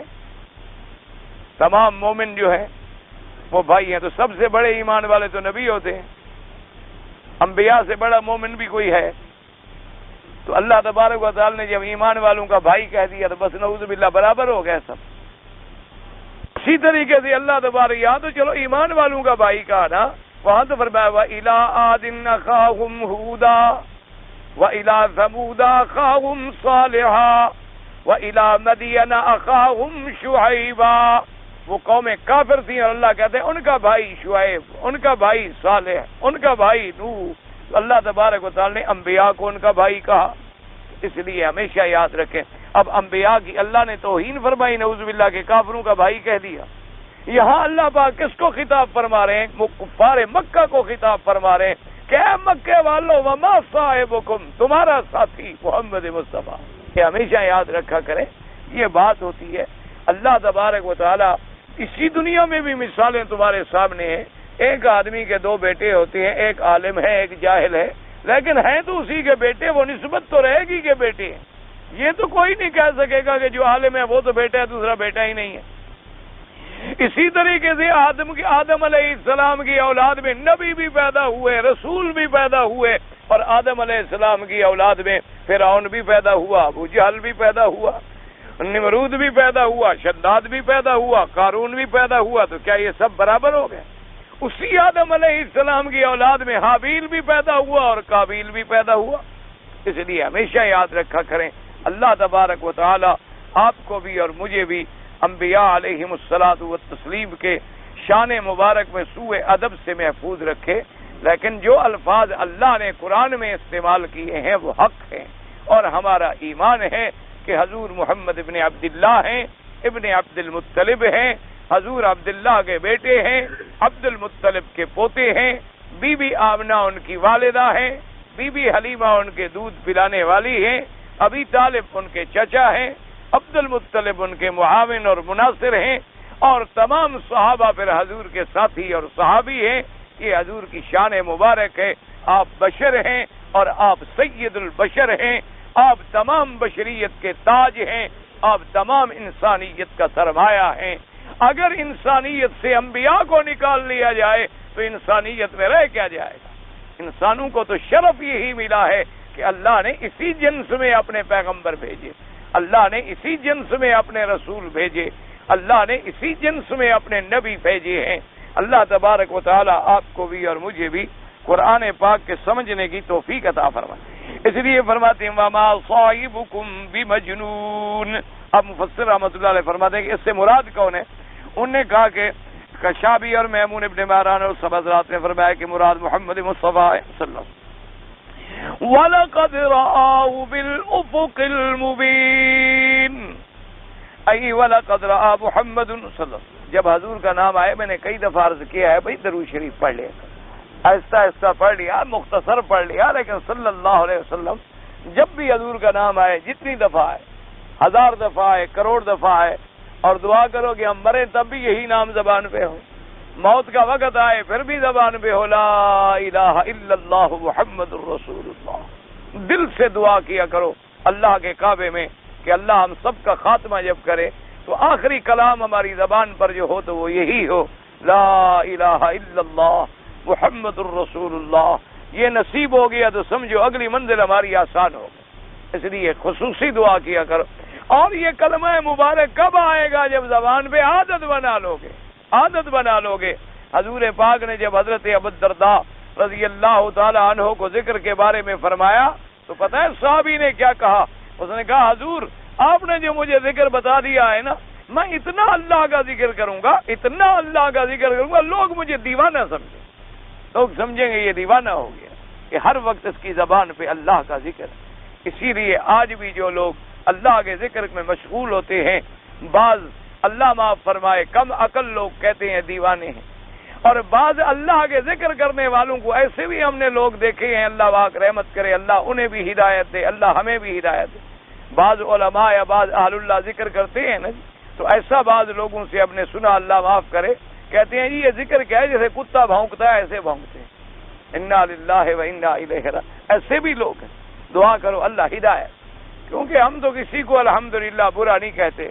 تمام مومن جو ہیں وہ بھائی ہیں. تو سب سے بڑے ایمان والے تو نبی ہوتے ہیں، انبیاء سے بڑا مومن بھی کوئی ہے؟ تو اللہ تبارک و تعالی نے جب ایمان والوں کا بھائی کہہ دیا تو بس نعوذ باللہ برابر ہو گئے سب. اسی طریقے سے اللہ تبارک یہاں تو چلو ایمان والوں کا بھائی کہا نا، وہاں تو فرمایا وَإِلَىٰ عَادٍ أَخَاهُمْ هُودًا وَإِلَىٰ ثَمُودَ أَخَاهُمْ صَالِحًا وَإِلَىٰ مَدْيَنَ أَخَاهُمْ شُعَيْبًا. وہ قومیں کافر تھیں اور اللہ کہتے ہیں ان کا بھائی شعیب، ان کا بھائی صالح، ان کا بھائی نوح. اللہ تبارک و تعالی نے انبیاء کو ان کا بھائی کہا. اس لیے ہمیشہ یاد رکھیں اب انبیاء کی اللہ نے توہین فرمائی، نعوذ باللہ کے کافروں کا بھائی کہہ دیا. یہاں اللہ پاک کس کو خطاب فرما رہے ہیں؟ کفار مکہ کو خطاب فرما رہے ہیں کہ اے مکے والو وما صاحبکم، تمہارا ساتھی محمد مصطفیٰ. یہ ہمیشہ یاد رکھا کریں، یہ بات ہوتی ہے. اللہ تبارک و تعالی اسی دنیا میں بھی مثالیں تمہارے سامنے ہیں. ایک آدمی کے دو بیٹے ہوتے ہیں، ایک عالم ہے ایک جاہل ہے، لیکن ہیں تو اسی کے بیٹے، وہ نسبت تو رہے گی کہ بیٹے ہیں. یہ تو کوئی نہیں کہہ سکے گا کہ جو عالم ہے وہ تو بیٹا ہے دوسرا بیٹا ہی نہیں ہے. اسی طریقے سے آدم علیہ السلام کی اولاد میں نبی بھی پیدا ہوئے، رسول بھی پیدا ہوئے، اور آدم علیہ السلام کی اولاد میں فرعون بھی پیدا ہوا، ابو جہل بھی پیدا ہوا، نمرود بھی پیدا ہوا، شداد بھی پیدا ہوا، قارون بھی پیدا ہوا. تو کیا یہ سب برابر ہو گئے؟ اسی آدم علیہ السلام کی اولاد میں حابیل بھی پیدا ہوا اور قابیل بھی پیدا ہوا. اس لیے ہمیشہ یاد رکھا کریں اللہ تبارک و تعالی آپ کو بھی اور مجھے بھی انبیاء علیہم الصلاۃ والتسلیم کے شان مبارک میں سوء ادب سے محفوظ رکھے. لیکن جو الفاظ اللہ نے قرآن میں استعمال کیے ہیں وہ حق ہیں، اور ہمارا ایمان ہے کہ حضور محمد ابن عبداللہ ہیں، ابن عبد المطلب ہیں، حضور عبداللہ کے بیٹے ہیں، عبد المطلب کے پوتے ہیں، بی بی آمنہ ان کی والدہ ہیں، بی بی حلیمہ ان کے دودھ پلانے والی ہیں، ابی طالب ان کے چچا ہیں، عبد المطلب ان کے معاون اور مناصر ہیں، اور تمام صحابہ پھر حضور کے ساتھی اور صحابی ہیں. یہ حضور کی شان مبارک ہے. آپ بشر ہیں اور آپ سید البشر ہیں، آپ تمام بشریت کے تاج ہیں، آپ تمام انسانیت کا سرمایہ ہیں. اگر انسانیت سے انبیاء کو نکال لیا جائے تو انسانیت میں رہ کیا جائے گا؟ انسانوں کو تو شرف یہی ملا ہے کہ اللہ نے اسی جنس میں اپنے پیغمبر بھیجے، اللہ نے اسی جنس میں اپنے رسول بھیجے، اللہ نے اسی جنس میں اپنے نبی بھیجے ہیں. اللہ تبارک و تعالی آپ کو بھی اور مجھے بھی قرآن پاک کے سمجھنے کی توفیق عطا فرمائے. اس لیے فرماتے ہیں وما صاحبکم بمجنون. اب مفسر رحمۃ اللہ علیہ فرماتے ہیں کہ اس سے مراد کون ہے؟ انہوں نے کہا کہ کشابی اور میمون ابن مہران اور سب حضرات نے فرمایا کہ مراد محمد مصطفیٰ صلی اللہ علیہ وسلم. وَلَقَدْ رَآهُ بِالْأُفُقِ الْمُبِينِ ای وَلَقَدْ رَآهُ محمد صلی اللہ علیہ وسلم. جب حضور کا نام آئے میں نے کئی دفعہ عرض کیا ہے بھائی درود شریف پڑھ لے، آہستہ آہستہ پڑھ لیا، مختصر پڑھ لیا، لیکن صلی اللہ علیہ وسلم جب بھی حضور کا نام آئے، جتنی دفعہ آئے، 1000 دفعہ آئے، کروڑ دفعہ آئے، اور دعا کرو کہ ہم مریں تب بھی یہی نام زبان پہ ہو، موت کا وقت آئے پھر بھی زبان پہ ہو لا الہ الا اللہ محمد الرسول اللہ. دل سے دعا کیا کرو اللہ کے کعبے میں کہ اللہ ہم سب کا خاتمہ جب کرے تو آخری کلام ہماری زبان پر جو ہو تو وہ یہی ہو لا الہ الا اللہ محمد الرسول اللہ. یہ نصیب ہو گیا تو سمجھو اگلی منزل ہماری آسان ہو. اس لیے خصوصی دعا کیا کرو. اور یہ کلمہ مبارک کب آئے گا؟ جب زبان پہ عادت بنا لو گے، عادت بنا لو گے. حضور پاک نے جب حضرت ابو الدرداء رضی اللہ تعالی عنہ کو ذکر کے بارے میں فرمایا تو پتہ ہے صحابی نے کیا کہا؟ اس نے کہا حضور آپ نے جو مجھے ذکر بتا دیا ہے نا، میں اتنا اللہ کا ذکر کروں گا، اتنا اللہ کا ذکر کروں گا، لوگ مجھے دیوانہ سمجھیں. لوگ سمجھیں گے یہ دیوانہ ہو گیا کہ ہر وقت اس کی زبان پہ اللہ کا ذکر. اسی لیے آج بھی جو لوگ اللہ کے ذکر میں مشغول ہوتے ہیں، بعض اللہ معاف فرمائے، کم عقل لوگ کہتے ہیں دیوانے ہیں، اور بعض اللہ کے ذکر کرنے والوں کو ایسے بھی ہم نے لوگ دیکھے ہیں، اللہ پاک رحمت کرے، اللہ انہیں بھی ہدایت دے، اللہ ہمیں بھی ہدایت دے۔ بعض علماء یا بعض اہل اللہ ذکر کرتے ہیں نا، تو ایسا بعض لوگوں سے ہم نے سنا، اللہ معاف کرے، کہتے ہیں جی یہ ذکر کیا ہے، جیسے کتا بھونکتا ہے ایسے بھونکتے ہیں، انا للہ و انا الیہ راجعون۔ ایسے بھی لوگ ہیں، دعا کرو اللہ ہدایت، کیونکہ ہم تو کسی کو الحمدللہ برا نہیں کہتے،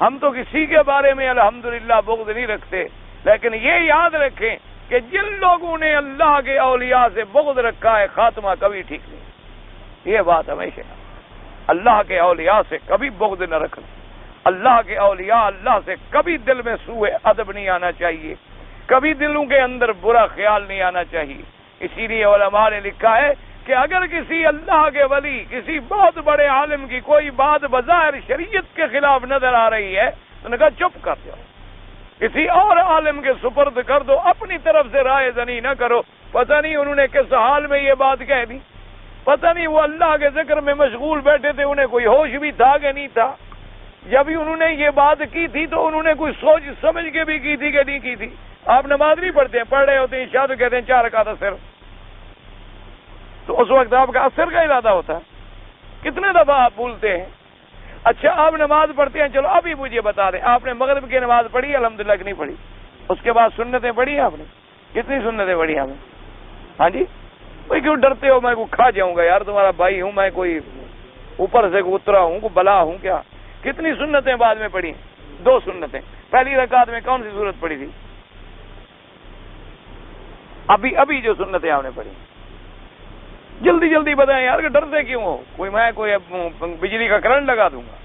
ہم تو کسی کے بارے میں الحمدللہ بغض نہیں رکھتے، لیکن یہ یاد رکھیں کہ جن لوگوں نے اللہ کے اولیاء سے بغض رکھا ہے خاتمہ کبھی ٹھیک نہیں۔ یہ بات ہمیشہ اللہ کے اولیاء سے کبھی بغض نہ رکھنا، اللہ کے اولیاء اللہ سے کبھی دل میں سوء ادب نہیں آنا چاہیے، کبھی دلوں کے اندر برا خیال نہیں آنا چاہیے۔ اسی لیے علماء نے لکھا ہے کہ اگر کسی اللہ کے ولی، کسی بہت بڑے عالم کی کوئی بات بظاہر شریعت کے خلاف نظر آ رہی ہے تو نے کہا چپ کر جاؤ، کسی اور عالم کے سپرد کر دو، اپنی طرف سے رائے زنی نہ کرو، پتہ نہیں انہوں نے کس حال میں یہ بات کہہ دی، پتہ نہیں وہ اللہ کے ذکر میں مشغول بیٹھے تھے، انہیں کوئی ہوش بھی تھا کہ نہیں تھا، جب انہوں نے یہ بات کی تھی تو انہوں نے کوئی سوچ سمجھ کے بھی کی تھی کہ نہیں کی تھی۔ آپ نماز نہیں پڑھتے ہیں، پڑھ رہے ہوتے ہیں عشاء تو کہتے ہیں 4 رکعت اثر، تو اس وقت آپ کا اثر کا ارادہ ہوتا ہے، کتنے دفعہ آپ بھولتے ہیں۔ اچھا آپ نماز پڑھتے ہیں، چلو ابھی مجھے بتا دیں آپ نے مغرب کی نماز پڑھی الحمدللہ کہ نہیں پڑھی؟ اس کے بعد سنتیں پڑھی آپ نے؟ کتنی سنتیں پڑھی آپ نے؟ ہاں جی، بھائی کیوں ڈرتے ہو؟ میں کو کھا جاؤں گا یار، تمہارا بھائی ہوں میں، کوئی اوپر سے اترا ہوں، کوئی بلا ہوں کیا؟ کتنی سنتیں بعد میں پڑھی؟ 2 سنتیں۔ پہلی رکعت میں کون سی سورت پڑھی تھی؟ ابھی جو سنتیں آپ نے پڑھی، جلدی جلدی بتائیں یار، کہ ڈرتے کیوں ہو؟ کوئی بجلی کا کرنٹ لگا دوں گا۔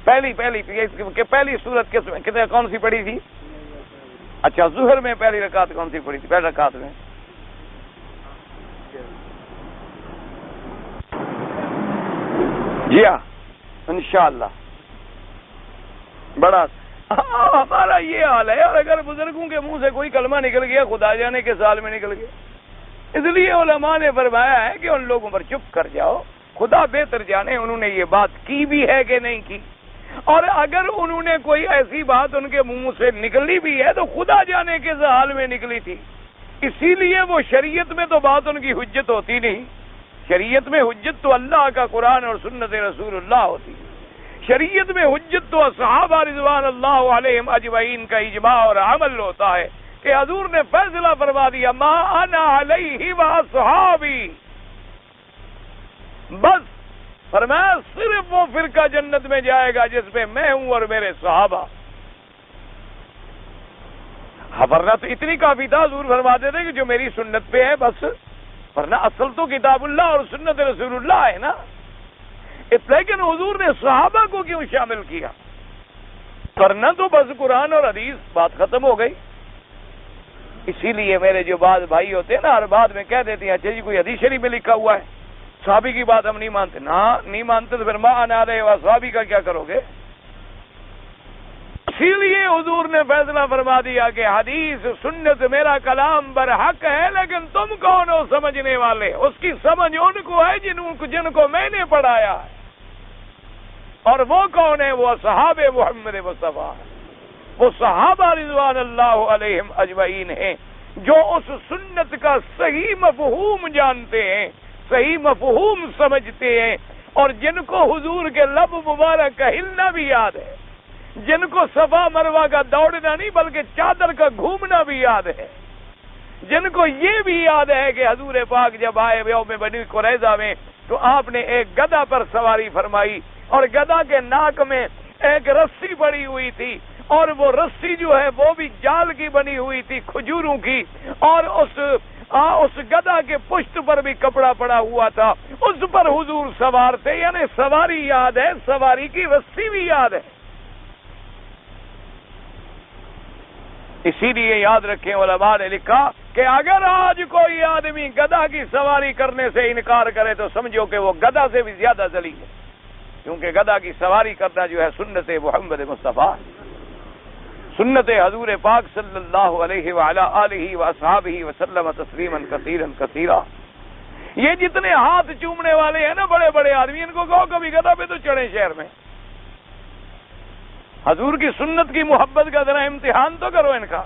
پہلی سورت کتنے کون سی پڑھی تھی؟ اچھا ظہر میں پہلی رکعت کون سی پڑھی تھی؟ پہلی رکعت میں جی ہاں انشاءاللہ۔ بڑا ہمارا یہ حال ہے، اور اگر بزرگوں کے منہ سے کوئی کلمہ نکل گیا خدا جانے کے سال میں نکل گیا، اس لیے علماء نے فرمایا ہے کہ ان لوگوں پر چپ کر جاؤ، خدا بہتر جانے انہوں نے یہ بات کی بھی ہے کہ نہیں کی، اور اگر انہوں نے کوئی ایسی بات ان کے منہ سے نکلی بھی ہے تو خدا جانے کے حال میں نکلی تھی، اسی لیے وہ شریعت میں تو بات ان کی حجت ہوتی نہیں، شریعت میں حجت تو اللہ کا قرآن اور سنت رسول اللہ ہوتی ہے، شریعت میں حجت تو صحابہ رضوان اللہ علیہم اجمعین کا اجماع اور عمل ہوتا ہے کہ حضور نے فیصلہ فرما دیا ما انا علیہ واصحابی، بس فرمایا صرف وہ فرقہ جنت میں جائے گا جس میں میں ہوں اور میرے صحابہ، ورنہ تو اتنی کافی تھا، حضور فرماتے تھے کہ جو میری سنت پہ ہے بس، ورنہ اصل تو کتاب اللہ اور سنت رسول اللہ ہے نا، لیکن حضور نے صحابہ کو کیوں شامل کیا؟ ورنہ تو بس قرآن اور حدیث بات ختم ہو گئی۔ اسی لیے میرے جو بعض بھائی ہوتے ہیں نا، ہر بات میں کہہ دیتے ہیں اچھا جی کوئی حدیث شریف میں لکھا ہوا ہے، صحابی کی بات ہم نہیں مانتے، نہ نہیں مانتے تو پھر ما انا علیہ واصحابی کا کیا کرو گے؟ اسی لیے حضور نے فیصلہ فرما دیا کہ حدیث سنت میرا کلام برحق ہے، لیکن تم کون ہو سمجھنے والے؟ اس کی سمجھ ان کو ہے جن کو میں نے پڑھایا ہے، اور وہ کون ہے؟ وہ صحابہ محمد مصطفیٰ، وہ صحابہ رضوان اللہ علیہم اجمعین ہیں جو اس سنت کا صحیح مفہوم جانتے ہیں، صحیح مفہوم سمجھتے ہیں، اور جن کو حضور کے لب مبارک کا ہلنا بھی یاد ہے، جن کو صفا مروہ کا دوڑنا نہیں بلکہ چادر کا گھومنا بھی یاد ہے، جن کو یہ بھی یاد ہے کہ حضور پاک جب آئے یوم بنی قریظہ میں تو آپ نے ایک گدھا پر سواری فرمائی، اور گدھا کے ناک میں ایک رسی پڑی ہوئی تھی، اور وہ رسی جو ہے وہ بھی جال کی بنی ہوئی تھی کھجوروں کی، اور اس گدھا کے پشت پر بھی کپڑا پڑا ہوا تھا، اس پر حضور سوار تھے، یعنی سواری یاد ہے، سواری کی رسی بھی یاد ہے۔ اسی لیے یاد رکھیں علماء نے لکھا کہ اگر آج کوئی آدمی گدھا کی سواری کرنے سے انکار کرے تو سمجھو کہ وہ گدھا سے بھی زیادہ ذلیل ہے، کیونکہ گدھا کی سواری کرنا جو ہے سنت محمد مصطفیٰ، سنت حضور پاک صلی اللہ علیہ وعلی آلہ واصحابہ وسلم تسلیما کثیرا کثیرا۔ یہ جتنے ہاتھ چومنے والے ہیں نا بڑے بڑے آدمی، ان کو کہو کبھی گدھا پہ تو چڑھیں شہر میں، حضور کی سنت کی محبت کا ذرا امتحان تو کرو ان کا.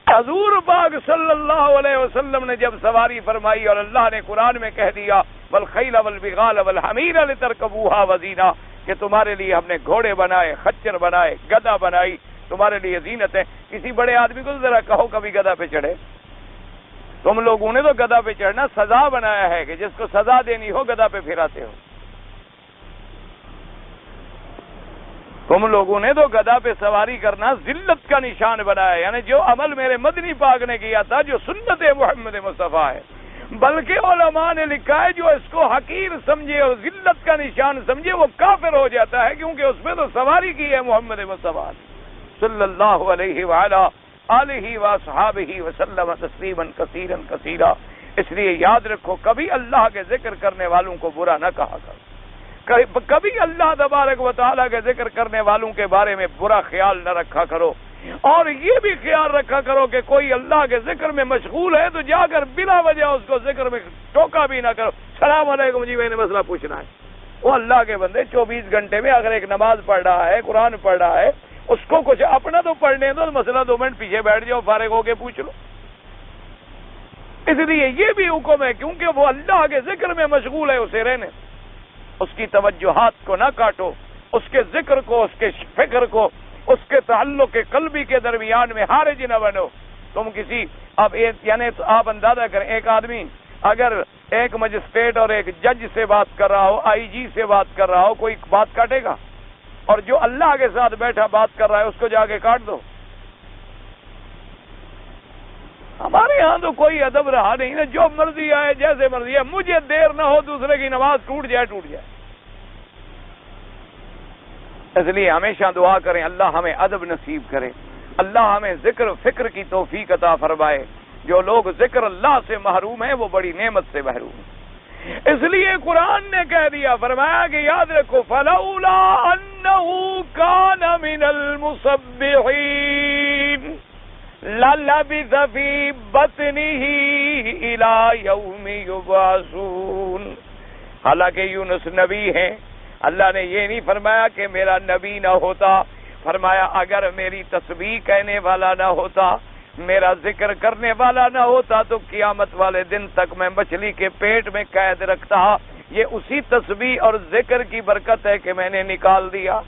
حضور پاک صلی اللہ علیہ وسلم نے جب سواری فرمائی اور اللہ نے قرآن میں کہہ دیا والخیل والبغال والحمیر لترکبوها وزینہ کہ تمہارے لیے ہم نے گھوڑے بنائے، خچر بنائے، گدھا بنائی، تمہارے لیے زینت ہے. کسی بڑے آدمی کو ذرا کہو کبھی گدھا پہ چڑھے. تم لوگوں نے تو گدھا پہ چڑھنا سزا بنایا ہے کہ جس کو سزا دینی ہو گدھا پہ پھراتے ہو. تم لوگوں نے تو گدھا پہ سواری کرنا ذلت کا نشان بنایا، یعنی جو عمل میرے مدنی پاک نے کیا تھا، جو سنت محمد مصطفیٰ ہے. بلکہ علماء نے لکھا ہے جو اس کو حقیر سمجھے اور ذلت کا نشان سمجھے وہ کافر ہو جاتا ہے، کیونکہ اس میں تو سواری کی ہے محمد مصطفیٰ صلی اللہ علیہ وآلہ آلہ وصحابہ وسلم تسلیما کثیرا کثیرا. اس لیے یاد رکھو کبھی اللہ کے ذکر کرنے والوں کو برا نہ کہا کرو، کبھی اللہ تبارک و تعالیٰ کے ذکر کرنے والوں کے بارے میں برا خیال نہ رکھا کرو. اور یہ بھی خیال رکھا کرو کہ کوئی اللہ کے ذکر میں مشغول ہے تو جا کر بلا وجہ اس کو ذکر میں ٹوکا بھی نہ کرو. السلام علیکم جی، میں نے مسئلہ پوچھنا ہے. وہ اللہ کے بندے 24 گھنٹے میں اگر ایک نماز پڑھ رہا ہے، قرآن پڑھ رہا ہے، اس کو کچھ اپنا تو پڑھنے دو، مسئلہ 2 منٹ پیچھے بیٹھ جاؤ، فارغ ہو کے پوچھ لو. اس لیے یہ بھی حکم ہے کیونکہ وہ اللہ کے ذکر میں مشغول ہے، اسے رہنے، اس کی توجہات کو نہ کاٹو، اس کے ذکر کو، اس کے فکر کو، اس کے تعلق قلبی کے درمیان میں حارج نہ بنو. تم کسی یعنی آپ اندازہ کریں، ایک آدمی اگر ایک مجسٹریٹ اور ایک جج سے بات کر رہا ہو، آئی جی سے بات کر رہا ہو، کوئی بات کاٹے گا؟ اور جو اللہ کے ساتھ بیٹھا بات کر رہا ہے اس کو جا کے کاٹ دو. ہمارے ہاں تو کوئی ادب رہا نہیں نا، جو مرضی آئے جیسے مرضی ہے، مجھے دیر نہ ہو دوسرے کی نماز ٹوٹ جائے ٹوٹ جائے. اس لیے ہمیشہ دعا کریں اللہ ہمیں ادب نصیب کرے، اللہ ہمیں ذکر فکر کی توفیق عطا فرمائے. جو لوگ ذکر اللہ سے محروم ہیں وہ بڑی نعمت سے محروم ہیں. اس لیے قرآن نے کہہ دیا، فرمایا کہ یاد رکھو فلولا انہ کان من المسبحین للبث فی بطنہ الی یوم یبعثون. حالانکہ یونس نبی ہیں، اللہ نے یہ نہیں فرمایا کہ میرا نبی نہ ہوتا، فرمایا اگر میری تسبیح کہنے والا نہ ہوتا، میرا ذکر کرنے والا نہ ہوتا تو قیامت والے دن تک میں مچھلی کے پیٹ میں قید رکھتا. یہ اسی تسبیح اور ذکر کی برکت ہے کہ میں نے نکال دیا.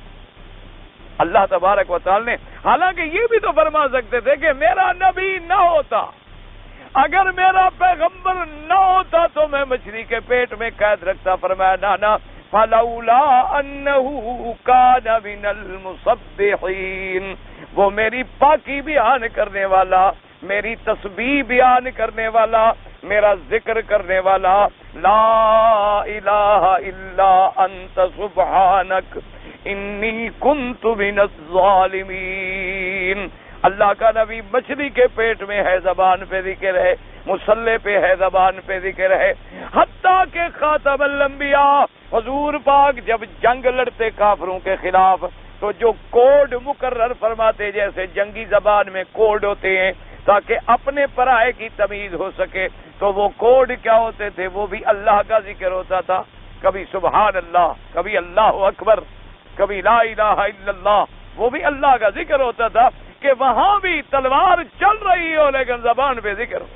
اللہ تبارک و تعالی نے حالانکہ یہ بھی تو فرما سکتے تھے کہ میرا نبی نہ ہوتا، اگر میرا پیغمبر نہ ہوتا تو میں مچھلی کے پیٹ میں قید رکھتا. فرمایا نہ فلولا انہ کان من المسبحین، وہ میری پاکی بیان کرنے والا، میری تسبیح بیان کرنے والا، میرا ذکر کرنے والا، لا الہ الا انت سبحانک انی کنت من الظالمین. اللہ کا نبی مچھلی کے پیٹ میں ہے، زبان پہ ذکر ہے، مصلے پہ ہے، زبان پہ ذکر ہے. حتیٰ کہ خاتم الانبیاء حضور پاک جب جنگ لڑتے کافروں کے خلاف تو جو کوڈ مقرر فرماتے، جیسے جنگی زبان میں کوڈ ہوتے ہیں تاکہ اپنے پرائے کی تمیز ہو سکے، تو وہ کوڈ کیا ہوتے تھے؟ وہ بھی اللہ کا ذکر ہوتا تھا. کبھی سبحان اللہ، کبھی اللہ اکبر، کبھی لا الہ الا اللہ، وہ بھی اللہ کا ذکر ہوتا تھا کہ وہاں بھی تلوار چل رہی ہو لیکن زبان پہ ذکر ہو.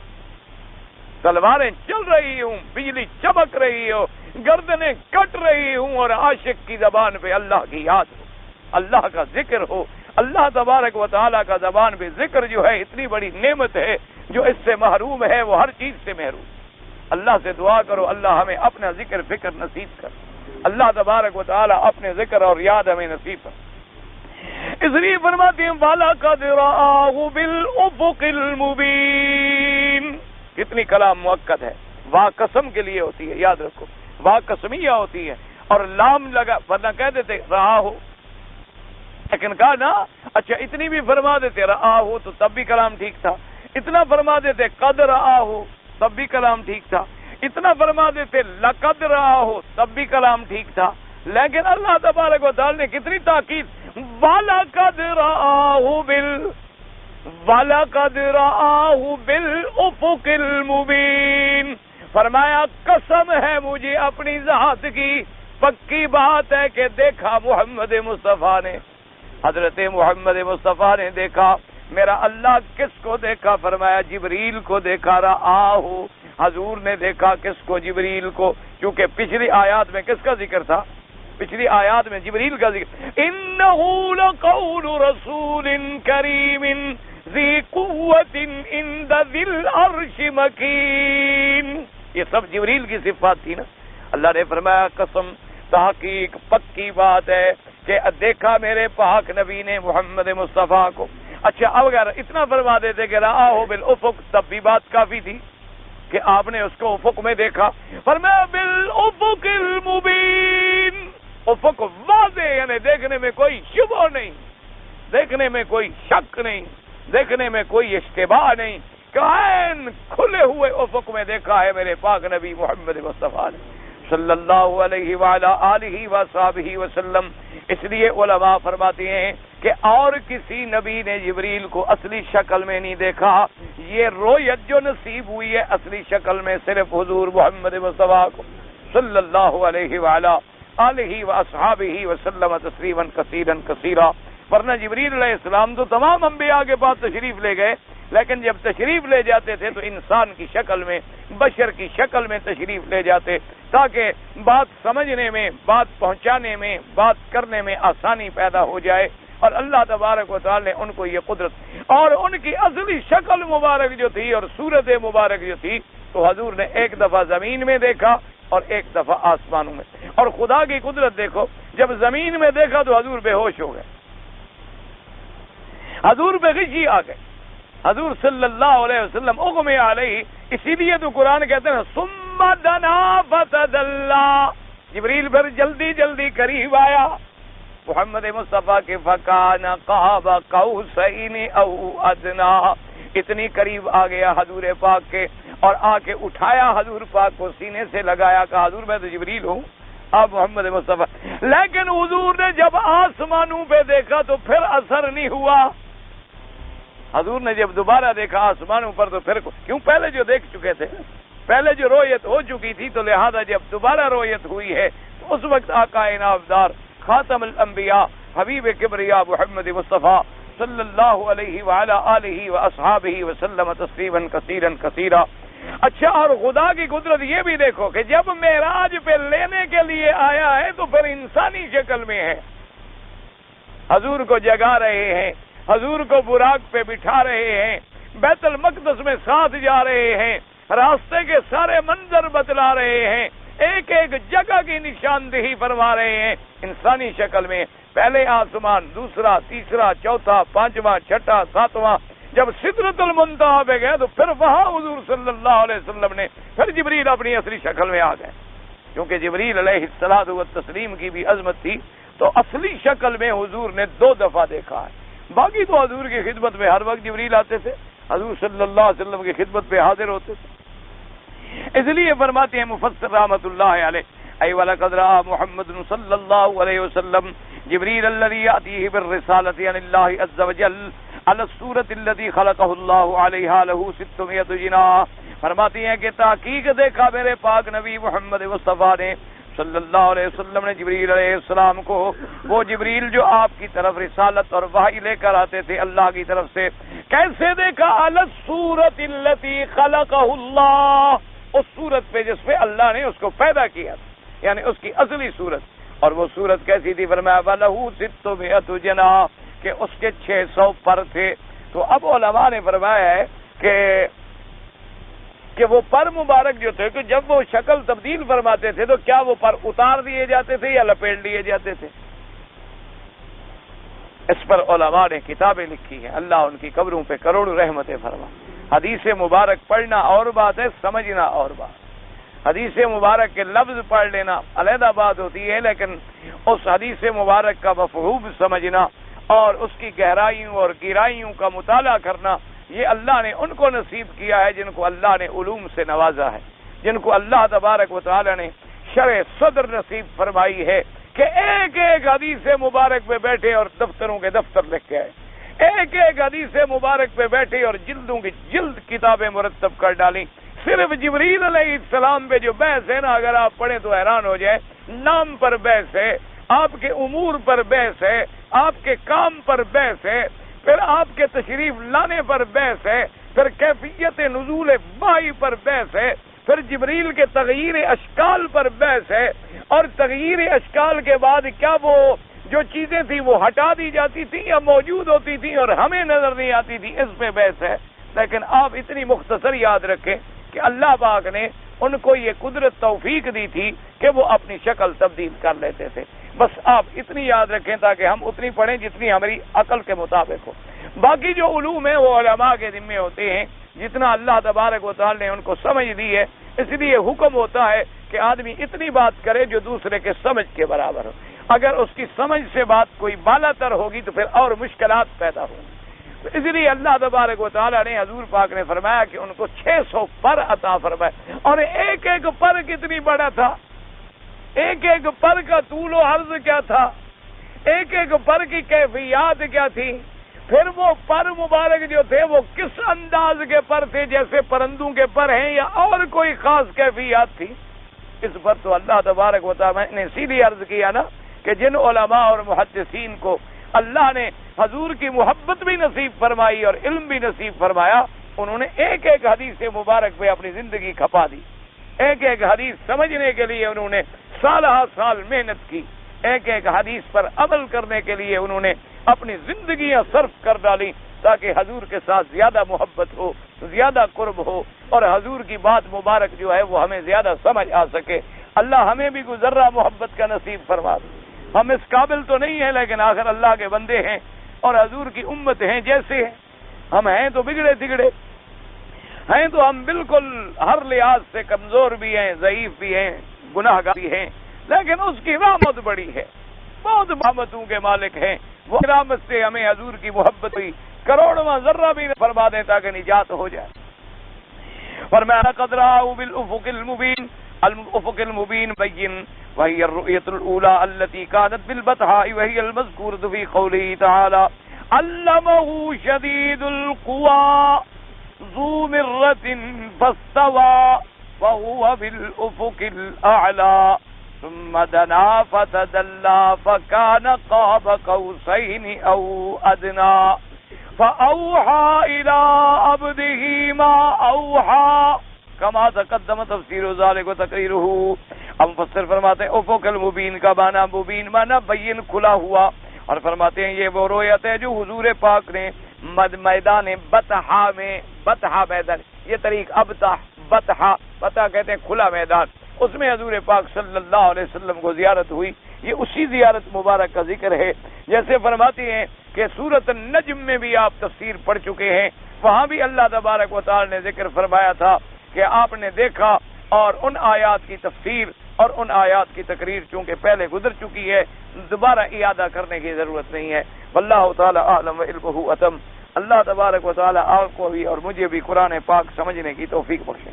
تلواریں چل رہی ہوں، بجلی چمک رہی ہو، گردنیں کٹ رہی ہوں، اور عاشق کی زبان پہ اللہ کی یاد ہو، اللہ کا ذکر ہو. اللہ تبارک و تعالیٰ کا زبان پہ ذکر جو ہے اتنی بڑی نعمت ہے، جو اس سے محروم ہے وہ ہر چیز سے محروم. اللہ سے دعا کرو اللہ ہمیں اپنا ذکر فکر نصیب کر. اللہ تبارک و تعالیٰ اپنے ذکر اور یاد ہمیں نصیب کر. اس لیے فرماتے ہیں وَلَقَدْ رَآهُ بِالْأُفُقِ الْمُبِينِ. کتنی کلام مؤکد ہے، واہ قسم کے لیے ہوتی ہے، یاد رکھو، واہ قسمیہ ہوتی ہے اور لام لگا، ورنہ کہہ دیتے رہا ہو، لیکن کہا نا اچھا اتنی بھی فرما دیتے رہا ہو تو تب بھی کلام ٹھیک تھا. اتنا فرما دیتے قد رہا ہو تب بھی کلام ٹھیک تھا. اتنا فرما دیتے لقد رہا ہو تب بھی کلام ٹھیک تھا. لیکن اللہ تبارک و تعالی نے کتنی تاکید، وَلَقَدْ رَآهُ وَلَقَدْ رَآهُ بِالْأُفُقِ الْمُبِينِ. فرمایا قسم ہے مجھے اپنی ذات کی، پکی بات ہے کہ دیکھا محمد مصطفیٰ نے، حضرت محمد مصطفیٰ نے دیکھا۔ میرا اللہ کس کو دیکھا؟ فرمایا جبریل کو دیکھا۔ رآہ، حضور نے دیکھا کس کو؟ جبریل کو، کیونکہ پچھلی آیات میں کس کا ذکر تھا؟ پچھلی آیات میں جبریل کا ذکر، انہ لقول رسول کریم ذی قوت عند ذی العرش مکین، یہ سب جبریل کی صفات تھی نا۔ اللہ نے فرمایا قسم تحقیق پکی بات ہے کہ دیکھا میرے پاک نبی نے محمد مصطفیٰ کو۔ اچھا اب اگر اتنا فرما دیتے کہ رآہ بالافق، تب بھی بات کافی تھی کہ آپ نے اس کو افق میں دیکھا۔ فرمایا بالافق المبین، افق واضح، یعنی دیکھنے میں کوئی شبہ نہیں، دیکھنے میں کوئی شک نہیں، دیکھنے میں کوئی اشتباہ نہیں، کائن کھلے ہوئے افق میں دیکھا ہے میرے پاک نبی محمد مصطفیٰ نے صلی اللہ علیہ وعلی آلہ وصحبہ وسلم۔ اس لیے علماء فرماتے ہیں کہ اور کسی نبی نے جبریل کو اصلی شکل میں نہیں دیکھا، یہ رویت جو نصیب ہوئی ہے اصلی شکل میں صرف حضور محمد مصطفیٰ کو صلی اللہ علیہ وعلی آلہ واصحابہ وسلم تسلیما کثیرا کثیرا۔ ورنہ جبریل علیہ السلام تو تمام انبیاء کے پاس تشریف لے گئے، لیکن جب تشریف لے جاتے تھے تو انسان کی شکل میں، بشر کی شکل میں تشریف لے جاتے، تاکہ بات سمجھنے میں، بات پہنچانے میں، بات کرنے میں آسانی پیدا ہو جائے۔ اور اللہ تبارک و تعالی نے ان کو یہ قدرت، اور ان کی اصلی شکل مبارک جو تھی اور صورت مبارک جو تھی، تو حضور نے ایک دفعہ زمین میں دیکھا اور ایک دفعہ آسمانوں میں۔ اور خدا کی قدرت دیکھو، جب زمین میں دیکھا تو حضور بے ہوش ہو گئے، حضور پہ غشی آ گئے، حضور صلی اللہ علیہ وسلم اغمی علیہ۔ اسی لیے تو قرآن کہتے ہیں ثم دنا فتدلا، جبریل پھر جلدی جلدی قریب آیا محمد مصطفیٰ کے، فکان قاب قوسین او ادنا، اتنی قریب آ گیا حضور پاک کے، اور آ کے اٹھایا حضور پاک کو سینے سے لگایا، کہا حضور میں تو جبریل ہوں، آپ محمد مصطفیٰ۔ لیکن حضور نے جب آسمانوں پہ دیکھا تو پھر اثر نہیں ہوا۔ حضور نے جب دوبارہ دیکھا آسمانوں پر تو پھر کیوں، پہلے جو دیکھ چکے تھے، پہلے جو رویت ہو چکی تھی، تو لہذا جب دوبارہ رویت ہوئی ہے تو اس وقت آقا انعامدار خاتم الانبیاء حبیب کبریا محمد مصطفیٰ صلی اللہ علیہ وعلی آلہ واصحابہ وسلم تسلیما کثیرا کثیرا۔ اچھا، اور خدا کی قدرت یہ بھی دیکھو کہ جب معراج پہ لینے کے لیے آیا ہے تو پھر انسانی شکل میں ہے، حضور کو جگا رہے ہیں، حضور کو براق پہ بٹھا رہے ہیں، بیت المقدس میں ساتھ جا رہے ہیں، راستے کے سارے منظر بتلا رہے ہیں، ایک ایک جگہ کی نشاندہی فرما رہے ہیں انسانی شکل میں۔ پہلے آسمان، دوسرا، تیسرا، چوتھا، پانچواں، چھٹا، ساتواں، جب سدرۃ المنتہا پہ گئے تو پھر وہاں حضور صلی اللہ علیہ وسلم نے، پھر جبریل اپنی اصلی شکل میں آ گئے، کیونکہ جبریل علیہ الصلوۃ والتسلیم کی بھی عظمت تھی، تو اصلی شکل میں حضور نے 2 دفعہ دیکھا ہے۔ باقی تو حضور کی خدمت میں ہر وقت جبریل آتے تھے، حضور صلی اللہ علیہ وسلم کی خدمت پہ حاضر ہوتے تھے۔ اس لیے فرماتے ہیں مفسر رحمۃ اللہ علیہ، اَيْ وَلَقَدْ رَأَىٰ مُحَمَّدٌ صلی اللہ علیہ وسلم جبریل الذی یأتیہ بالرسالۃ عن اللہ عز وجل علی الصورۃ التي خلقہ اللہ علیہا لہ 600 جناح۔ فرماتی ہیں کہ تحقیق دیکھا میرے پاک نبی محمد مصطفیٰ نے صلی اللہ علیہ وسلم نے جبریل علیہ السلام کو، وہ جبریل جو آپ کی طرف رسالت اور وحی لے کر آتے تھے اللہ کی طرف سے، کیسے دیکھا؟ علی الصورۃ التي خلقہ اللہ، اس صورت پہ جس پہ اللہ نے اس کو پیدا کیا، یعنی اس کی اصلی صورت۔ اور وہ صورت کیسی تھی؟ فرمایا وَلَهُ 600 جناح، کہ اس کے 600 پر تھے۔ تو اب علماء نے فرمایا ہے کہ وہ پر مبارک جو تھے، کہ جب وہ شکل تبدیل فرماتے تھے تو کیا وہ پر اتار دیے جاتے تھے یا لپیٹ لیے جاتے تھے؟ اس پر علماء نے کتابیں لکھی ہیں، اللہ ان کی قبروں پہ کروڑوں رحمتیں فرما۔ حدیث مبارک پڑھنا اور بات ہے، سمجھنا اور بات۔ حدیث مبارک کے لفظ پڑھ لینا علیحدہ بات ہوتی ہے، لیکن اس حدیث مبارک کا مفہوم سمجھنا اور اس کی گہرائیوں اور گہرائیوں کا مطالعہ کرنا، یہ اللہ نے ان کو نصیب کیا ہے جن کو اللہ نے علوم سے نوازا ہے، جن کو اللہ تبارک و تعالی نے شرح صدر نصیب فرمائی ہے کہ ایک ایک حدیث مبارک پہ بیٹھے اور دفتروں کے دفتر لکھ کے آئے، ایک ایک حدیث مبارک پہ بیٹھے اور جلدوں کی جلد کتابیں مرتب کر ڈالیں صرف جبریل علیہ السلام پہ جو بحث ہے نا، اگر آپ پڑھیں تو حیران ہو جائے. نام پر بحث ہے، آپ کے امور پر بحث ہے، آپ کے کام پر بحث ہے، پھر آپ کے تشریف لانے پر بحث ہے، پھر کیفیت نزول وحی پر بحث ہے، پھر جبریل کے تغییر اشکال پر بحث ہے، اور تغییر اشکال کے بعد کیا وہ جو چیزیں تھیں وہ ہٹا دی جاتی تھیں یا موجود ہوتی تھیں اور ہمیں نظر نہیں آتی تھی، اس پہ بحث ہے. لیکن آپ اتنی مختصر یاد رکھیں کہ اللہ پاک نے ان کو یہ قدرت توفیق دی تھی کہ وہ اپنی شکل تبدیل کر لیتے تھے. بس آپ اتنی یاد رکھیں تاکہ ہم اتنی پڑھیں جتنی ہماری عقل کے مطابق ہو. باقی جو علوم ہیں وہ علماء کے ذمے ہوتے ہیں، جتنا اللہ تبارک و تعالی نے ان کو سمجھ دی ہے. اس لیے حکم ہوتا ہے کہ آدمی اتنی بات کرے جو دوسرے کے سمجھ کے برابر ہو. اگر اس کی سمجھ سے بات کوئی بالا تر ہوگی تو پھر اور مشکلات پیدا ہوں. اس لیے اللہ تبارک و تعالیٰ نے حضور پاک نے فرمایا کہ ان کو 600 پر عطا فرمائے، اور ایک ایک پر کتنی بڑا تھا، ایک ایک پر کا طول و عرض کیا تھا، ایک ایک پر کی کیفیات کیا تھی. پھر وہ پر مبارک جو تھے وہ کس انداز کے پر تھے، جیسے پرندوں کے پر ہیں یا اور کوئی خاص کیفیات تھی. اس پر تو اللہ تبارک و تعالیٰ نے سیدھی عرض کیا نا کہ جن علماء اور محدثین کو اللہ نے حضور کی محبت بھی نصیب فرمائی اور علم بھی نصیب فرمایا، انہوں نے ایک ایک حدیث مبارک پہ اپنی زندگی کھپا دی. ایک ایک حدیث سمجھنے کے لیے انہوں نے سالہ سال محنت کی، ایک ایک حدیث پر عمل کرنے کے لیے انہوں نے اپنی زندگیاں صرف کر ڈالی تاکہ حضور کے ساتھ زیادہ محبت ہو، زیادہ قرب ہو، اور حضور کی بات مبارک جو ہے وہ ہمیں زیادہ سمجھ آ سکے. اللہ ہمیں بھی گزرا محبت کا نصیب فرما دے. ہم اس قابل تو نہیں ہیں، لیکن آخر اللہ کے بندے ہیں اور حضور کی امت ہیں. جیسے ہیں ہم ہیں تو بگڑے تگڑے ہیں، تو ہم بالکل ہر لحاظ سے کمزور بھی ہیں، ضعیف بھی ہیں، گناہ گار بھی ہیں، لیکن اس کی رحمت بڑی ہے. بہت رحمتوں کے مالک ہیں. وہ رحمت سے ہمیں حضور کی محبت ہوئی کروڑواں ذرہ بھی فرما دیں تاکہ نجات ہو جائے. فرمایا قد رأوا بالافق المبین، الافق المبین بین وهي الرؤية الأولى التي كانت بالبطحاء وهي المذكورة في قوله تعالى علمه شديد القوى ذو مرة فاستوى وهو بالأفق الأعلى ثم دنا فتدلى فكان قاب قوسين أو أدنى فأوحى إلى عبده ما أوحى كما تقدم تفسير ذلك وتقريره. ہم مفسر فرماتے ہیں افق المبین کا معنی مبین معنی بین کھلا ہوا، اور فرماتے ہیں یہ وہ رویت ہے جو حضور پاک نے میدان بطحا میں، بطحا میدان، یہ طریق ابتح بطحا، بطحا کہتے ہیں کھلا میدان، اس میں حضور پاک صلی اللہ علیہ وسلم کو زیارت ہوئی. یہ اسی زیارت مبارک کا ذکر ہے. جیسے فرماتے ہیں کہ سورۃ النجم میں بھی آپ تفسیر پڑھ چکے ہیں، وہاں بھی اللہ تبارک و تعالی نے ذکر فرمایا تھا کہ آپ نے دیکھا، اور ان آیات کی تفسیر اور ان آیات کی تقریر چونکہ پہلے گزر چکی ہے، دوبارہ اعادہ کرنے کی ضرورت نہیں ہے. واللہ تعالی اعلم وعلمہ اتم. اللہ تبارک و تعالی آپ کو بھی اور مجھے بھی قرآن پاک سمجھنے کی توفیق بخشے.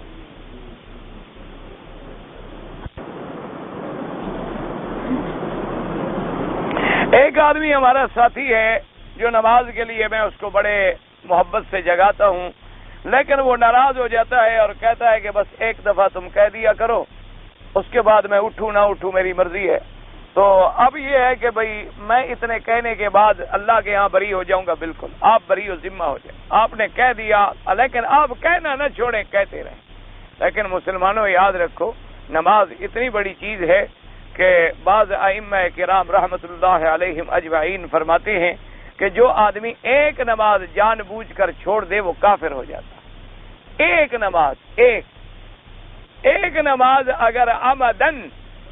ایک آدمی ہمارا ساتھی ہے جو نماز کے لیے میں اس کو بڑے محبت سے جگاتا ہوں، لیکن وہ ناراض ہو جاتا ہے اور کہتا ہے کہ بس ایک دفعہ تم کہہ دیا کرو، اس کے بعد میں اٹھوں نہ اٹھوں میری مرضی ہے. تو اب یہ ہے کہ بھئی میں اتنے کہنے کے بعد اللہ کے ہاں بری ہو جاؤں گا. بالکل آپ بری و ذمہ ہو جائیں. آپ نے کہہ دیا، لیکن آپ کہنا نہ چھوڑیں، کہتے رہیں. لیکن مسلمانوں یاد رکھو نماز اتنی بڑی چیز ہے کہ بعض ائمہ کرام رحمت اللہ علیہم اجمعین فرماتے ہیں کہ جو آدمی ایک نماز جان بوجھ کر چھوڑ دے وہ کافر ہو جاتا. ایک نماز، ایک نماز اگر عمدن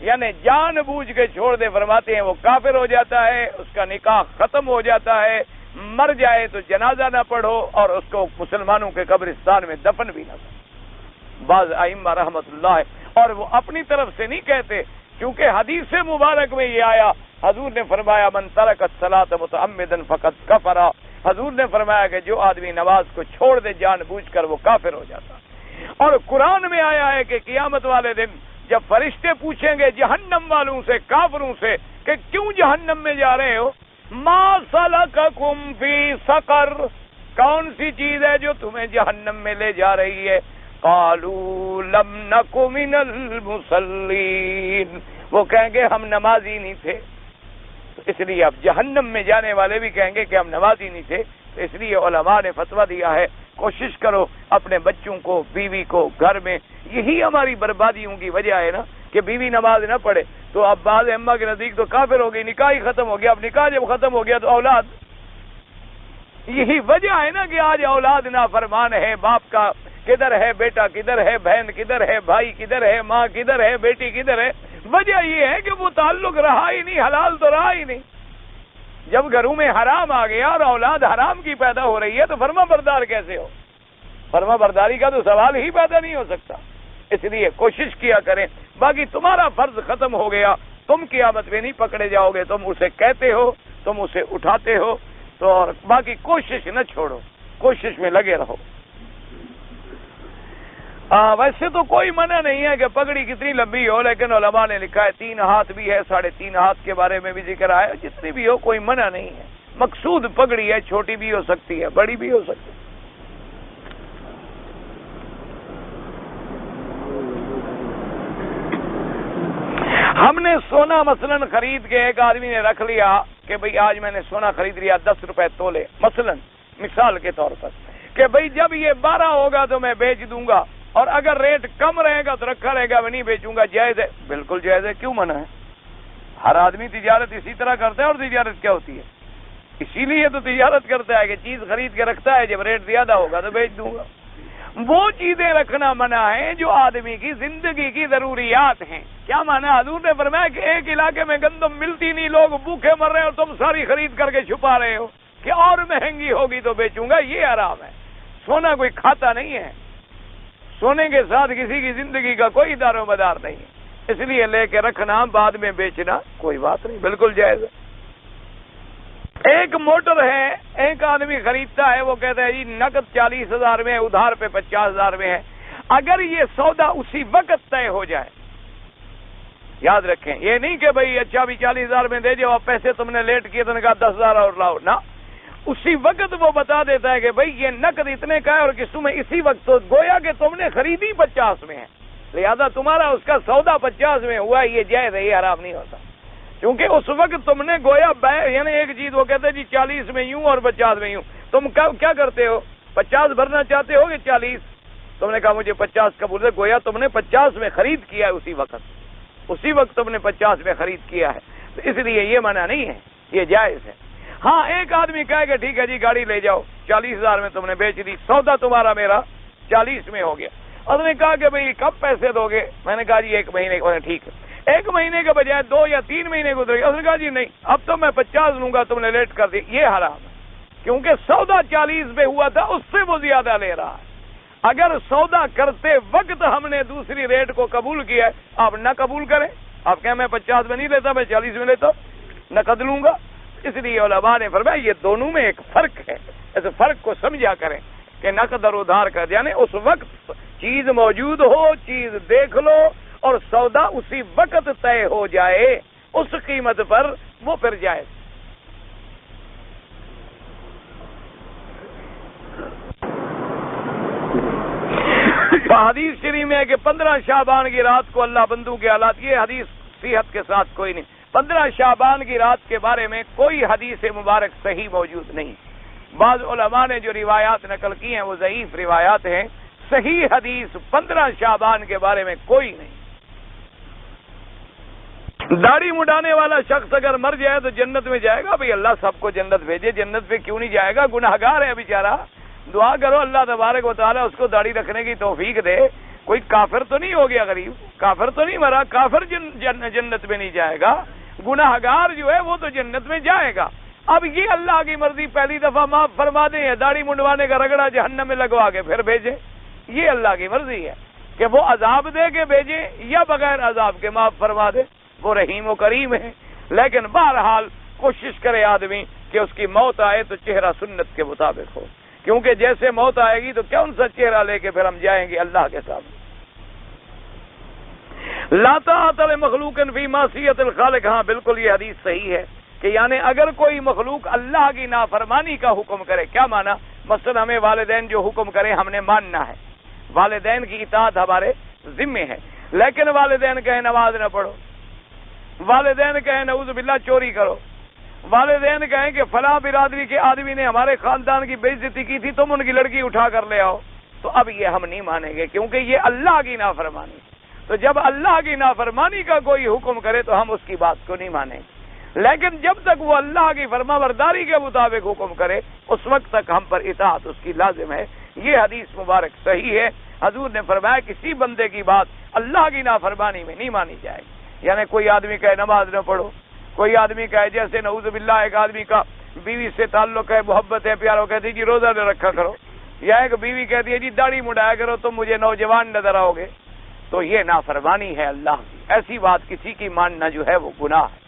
یعنی جان بوجھ کے چھوڑ دے، فرماتے ہیں وہ کافر ہو جاتا ہے، اس کا نکاح ختم ہو جاتا ہے، مر جائے تو جنازہ نہ پڑھو اور اس کو مسلمانوں کے قبرستان میں دفن بھی نہ کرو. بعض ائمہ رحمت اللہ ہے، اور وہ اپنی طرف سے نہیں کہتے، کیونکہ حدیث مبارک میں یہ آیا، حضور نے فرمایا من ترک الصلاۃ متعمدا فقد کفر. حضور نے فرمایا کہ جو آدمی نماز کو چھوڑ دے جان بوجھ کر وہ کافر ہو جاتا. اور قرآن میں آیا ہے کہ قیامت والے دن جب فرشتے پوچھیں گے جہنم والوں سے، کافروں سے کہ کیوں جہنم میں جا رہے ہو، ما سلککم فی سقر، کون سی چیز ہے جو تمہیں جہنم میں لے جا رہی ہے. قالوا لم نک من المصلین، وہ کہیں گے ہم نمازی نہیں تھے. تو اس لیے اب جہنم میں جانے والے بھی کہیں گے کہ ہم نمازی نہیں تھے. تو اس لیے علماء نے فتویٰ دیا ہے کوشش کرو اپنے بچوں کو، بیوی کو گھر میں، یہی ہماری بربادیوں کی وجہ ہے نا کہ بیوی نماز نہ پڑھے تو اب بعض ائمہ کے نزدیک تو کافر ہو گئی، نکاح ہی ختم ہو گیا. اب نکاح جب ختم ہو گیا تو اولاد، یہی وجہ ہے نا کہ آج اولاد نافرمان ہے. باپ کا کدھر ہے، بیٹا کدھر ہے، بہن کدھر ہے، بھائی کدھر ہے، ماں کدھر ہے، بیٹی کدھر ہے. وجہ یہ ہے کہ وہ تعلق رہا ہی نہیں، حلال تو رہا ہی نہیں. جب گھروں میں حرام آ گیا اور اولاد حرام کی پیدا ہو رہی ہے تو فرما بردار کیسے ہو؟ فرما برداری کا تو سوال ہی پیدا نہیں ہو سکتا. اس لیے کوشش کیا کریں. باقی تمہارا فرض ختم ہو گیا، تم قیامت میں نہیں پکڑے جاؤ گے. تم اسے کہتے ہو، تم اسے اٹھاتے ہو، تو باقی کوشش نہ چھوڑو، کوشش میں لگے رہو. ویسے تو کوئی منع نہیں ہے کہ پگڑی کتنی لمبی ہو، لیکن علماء نے لکھا ہے 3 ہاتھ بھی ہے، 3.5 ہاتھ کے بارے میں بھی ذکر آیا. جتنی بھی ہو کوئی منع نہیں ہے. مقصود پگڑی ہے، چھوٹی بھی ہو سکتی ہے، بڑی بھی ہو سکتی ہے. ہم نے سونا مثلا خرید کے، ایک آدمی نے رکھ لیا کہ بھئی آج میں نے سونا خرید لیا 10 روپے تولے، مثلا مثال کے طور پر، کہ بھئی جب یہ 12 ہوگا تو میں بیچ دوں گا، اور اگر ریٹ کم رہے گا تو رکھا رہے گا، میں نہیں بیچوں گا. جائز ہے، بالکل جائز ہے. کیوں منع ہے؟ ہر آدمی تجارت اسی طرح کرتا ہے. اور تجارت کیا ہوتی ہے؟ اسی لیے تو تجارت کرتا ہے کہ چیز خرید کے رکھتا ہے، جب ریٹ زیادہ ہوگا تو بیچ دوں گا. وہ چیزیں رکھنا منع ہے جو آدمی کی زندگی کی ضروریات ہیں. کیا مانا؟ حضور نے فرمایا کہ ایک علاقے میں گندم ملتی نہیں، لوگ بھوکے مر رہے ہیں اور تم ساری خرید کر کے چھپا رہے ہو کہ اور مہنگی ہوگی تو بیچوں گا. یہ حرام ہے. سونا کوئی کھاتا نہیں ہے، سونے کے ساتھ کسی کی زندگی کا کوئی دار و مدار نہیں ہے. اس لیے لے کے رکھنا، بعد میں بیچنا کوئی بات نہیں، بالکل جائز ہے. ایک موٹر ہے، ایک آدمی خریدتا ہے، وہ کہتا ہے جی نقد 40,000 میں ہے، ادھار پہ 50,000 میں ہے. اگر یہ سودا اسی وقت طے ہو جائے، یاد رکھیں یہ نہیں کہ بھئی اچھا بھی 40,000 میں دے جاؤ، اب پیسے تم نے لیٹ کیے تو نے کہا 10,000 اور لاؤ نا. اسی وقت وہ بتا دیتا ہے کہ بھئی یہ نقد اتنے کا ہے اور قسطوں میں اسی وقت، تو گویا کہ تم نے خریدی 50 میں ہے، لہذا تمہارا اس کا سودا 50 میں ہوا. یہ جائز ہے، یہ حرام نہیں ہوتا. کیونکہ اس وقت تم نے گویا یعنی ایک چیز وہ کہتے ہیں جی 40 میں یوں اور 50 میں یوں. تم کیا کرتے ہو؟ 50 بھرنا چاہتے ہو کہ 40؟ تم نے کہا مجھے 50 قبول ہے. گویا تم نے 50 میں خرید کیا ہے، اسی وقت تم نے 50 میں خرید کیا ہے. تو اس لیے یہ منع نہیں ہے، یہ جائز ہے. ہاں ایک آدمی کہے کہ ٹھیک ہے جی گاڑی لے جاؤ، 40,000 میں تم نے بیچ دی، سودا تمہارا میرا 40 میں ہو گیا. اس نے کہا کہ بھئی کب پیسے دو گے؟ میں نے کہا جی 1 مہینے کو. ٹھیک ہے، 1 مہینے کے بجائے 2 یا 3 مہینے گزرے گا. اس نے کہا جی نہیں، اب تو میں 50 لوں گا، تم نے لیٹ کر دی. یہ حرام ہے، کیونکہ سودا 40 پہ ہوا تھا، اس سے وہ زیادہ لے رہا ہے. اگر سودا کرتے وقت ہم نے دوسری ریٹ کو قبول کیا ہے، آپ نہ قبول کریں. آپ کہیں میں 50 میں نہیں لیتا، میں 40 میں لیتا، نقد لوں گا. اس لیے علماء نے فرمایا یہ دونوں میں ایک فرق ہے. اس فرق کو سمجھا کریں کہ نقد اور ادھار کا، یعنی اس وقت چیز موجود ہو، چیز دیکھ لو اور سودا اسی وقت طے ہو جائے اس قیمت پر، وہ پھر جائز. حدیث شریف میں ہے کہ 15 شعبان کی رات کو اللہ بندوں کے حالات، یہ حدیث صحت کے ساتھ کوئی نہیں. 15 شعبان کی رات کے بارے میں کوئی حدیث مبارک صحیح موجود نہیں. بعض علماء نے جو روایات نقل کی ہیں وہ ضعیف روایات ہیں. صحیح حدیث 15 شعبان کے بارے میں کوئی نہیں. داڑھی مڈانے والا شخص اگر مر جائے تو جنت میں جائے گا. بھئی اللہ سب کو جنت بھیجے، جنت پہ کیوں نہیں جائے گا؟ گناہگار ہے بیچارہ. دعا کرو اللہ تبارک و تعالیٰ اس کو داڑھی رکھنے کی توفیق دے. کوئی کافر تو نہیں ہو گیا، غریب کافر تو نہیں مرا، کافر جنت میں نہیں جائے گا. گناہگار جو ہے وہ تو جنت میں جائے گا. اب یہ اللہ کی مرضی، پہلی دفعہ معاف فرما دیں یا داڑھی منڈوانے کا رگڑا جہنم میں لگوا کے پھر بھیجیں، یہ اللہ کی مرضی ہے کہ وہ عذاب دے کے بھیجیں یا بغیر عذاب کے معاف فرما دے. وہ رحیم و کریم ہے. لیکن بہرحال کوشش کرے آدمی کہ اس کی موت آئے تو چہرہ سنت کے مطابق ہو، کیونکہ جیسے موت آئے گی تو کون سا چہرہ لے کے پھر ہم جائیں گے اللہ کے سامنے. لا طاعۃ لمخلوق فی معصیۃ الخالق. ہاں بالکل یہ حدیث صحیح ہے کہ یعنی اگر کوئی مخلوق اللہ کی نافرمانی کا حکم کرے، کیا مانا؟ مثلا ہمیں والدین جو حکم کرے ہم نے ماننا ہے، والدین کی اطاعت ہمارے ذمے ہے، لیکن والدین کہیں نماز نہ پڑھو، والدین کہیں نعوذ باللہ چوری کرو، والدین کہیں کہ فلاں برادری کے آدمی نے ہمارے خاندان کی بے عزتی کی تھی، تم ان کی لڑکی اٹھا کر لے آؤ، تو اب یہ ہم نہیں مانیں گے، کیونکہ یہ اللہ کی نافرمانی۔ تو جب اللہ کی نافرمانی کا کوئی حکم کرے تو ہم اس کی بات کو نہیں مانیں گے، لیکن جب تک وہ اللہ کی فرما برداری کے مطابق حکم کرے اس وقت تک ہم پر اطاعت اس کی لازم ہے۔ یہ حدیث مبارک صحیح ہے، حضور نے فرمایا کسی بندے کی بات اللہ کی نافرمانی میں نہیں مانی جائے گی۔ یعنی کوئی آدمی کہے نماز نہ پڑھو، کوئی آدمی کہے جیسے نعوذ باللہ ایک آدمی کا بیوی سے تعلق ہے، محبت ہے، پیار ہو، کہتی جی روزہ نہ رکھا کرو، یا ایک بیوی کہتی ہے جی داڑھی مڈایا کرو تم مجھے نوجوان نظر آؤ گے، تو یہ نافرمانی ہے اللہ کی۔ ایسی بات کسی کی ماننا جو ہے وہ گناہ ہے۔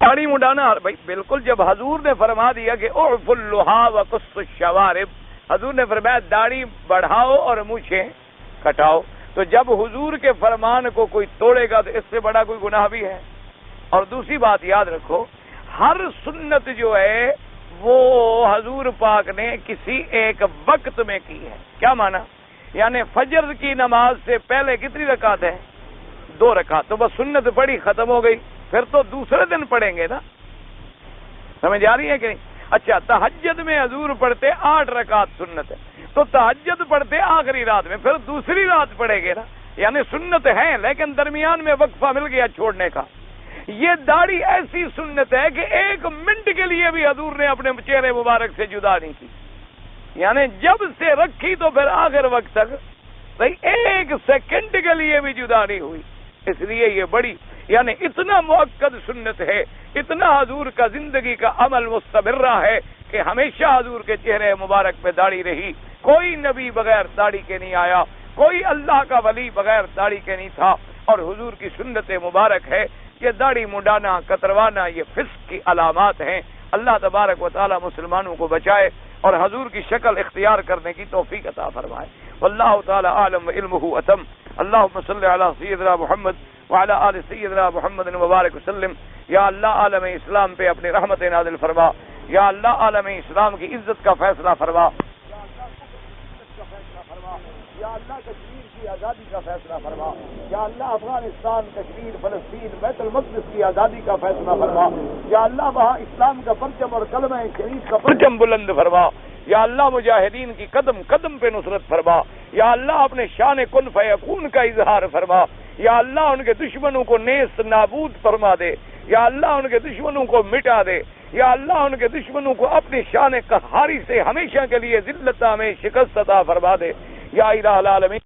داڑھی مڈانا بھائی بالکل، جب حضور نے فرما دیا کہ اعف اللحا وقص الشوارب، حضور نے فرمایا داڑھی بڑھاؤ اور مونچھیں کٹاؤ، تو جب حضور کے فرمان کو کوئی توڑے گا تو اس سے بڑا کوئی گناہ بھی ہے۔ اور دوسری بات یاد رکھو، ہر سنت جو ہے وہ حضور پاک نے کسی ایک وقت میں کی ہے۔ کیا مانا؟ یعنی فجر کی نماز سے پہلے کتنی رکعت ہے؟ 2 رکعت، تو بس سنت پڑھی ختم ہو گئی، پھر تو دوسرے دن پڑھیں گے نا، سمجھ آ رہی ہے کہ نہیں؟ اچھا، تہجد میں حضور پڑھتے 8 رکعت سنت ہے، تو تہجد پڑھتے آخری رات میں، پھر دوسری رات پڑھیں گے نا، یعنی سنت ہے لیکن درمیان میں وقفہ مل گیا چھوڑنے کا۔ یہ داڑھی ایسی سنت ہے کہ 1 منٹ کے لیے بھی حضور نے اپنے چہرے مبارک سے جدا نہیں کی، یعنی جب سے رکھی تو پھر آخر وقت تک بھائی 1 سیکنڈ کے لیے بھی جدا نہیں ہوئی۔ اس لیے یہ بڑی یعنی اتنا مؤکد سنت ہے، اتنا حضور کا زندگی کا عمل مستمرہ ہے کہ ہمیشہ حضور کے چہرے مبارک پہ داڑھی رہی، کوئی نبی بغیر داڑھی کے نہیں آیا، کوئی اللہ کا ولی بغیر داڑھی کے نہیں تھا، اور حضور کی سنت مبارک ہے کہ داڑھی مڈانا، کتروانا یہ فسق کی علامات ہیں۔ اللہ تبارک و تعالی مسلمانوں کو بچائے اور حضور کی شکل اختیار کرنے کی توفیق عطا فرمائے۔ واللہ تعالی عالم وعلمہ اتم۔ اللہم صلی علی سیدنا محمد وعلی آل سیدنا محمد مبارک وسلم۔ یا اللہ عالم اسلام پہ اپنی رحمت نازل فرما، یا اللہ عالم اسلام کی عزت کا فیصلہ فرما، یا اللہ کشمیر کی آزادی کا فیصلہ فرما، یا اللہ افغانستان، کشمیر، فلسطین، بیت المقدس کی آزادی کا فیصلہ فرما، یا اللہ وہاں اسلام کا پرچم اور کلمہ شریف کا پرچم بلند فرما، یا اللہ مجاہدین کی قدم قدم پہ نصرت فرما، یا اللہ اپنے شان کن فیکون کا اظہار فرما، یا اللہ ان کے دشمنوں کو نیست نابود فرما دے، یا اللہ ان کے دشمنوں کو مٹا دے، یا اللہ ان کے دشمنوں کو اپنی شان قہاری سے ہمیشہ کے لیے ذلت میں شکست عطا فرما دے، یا الہ العالمین۔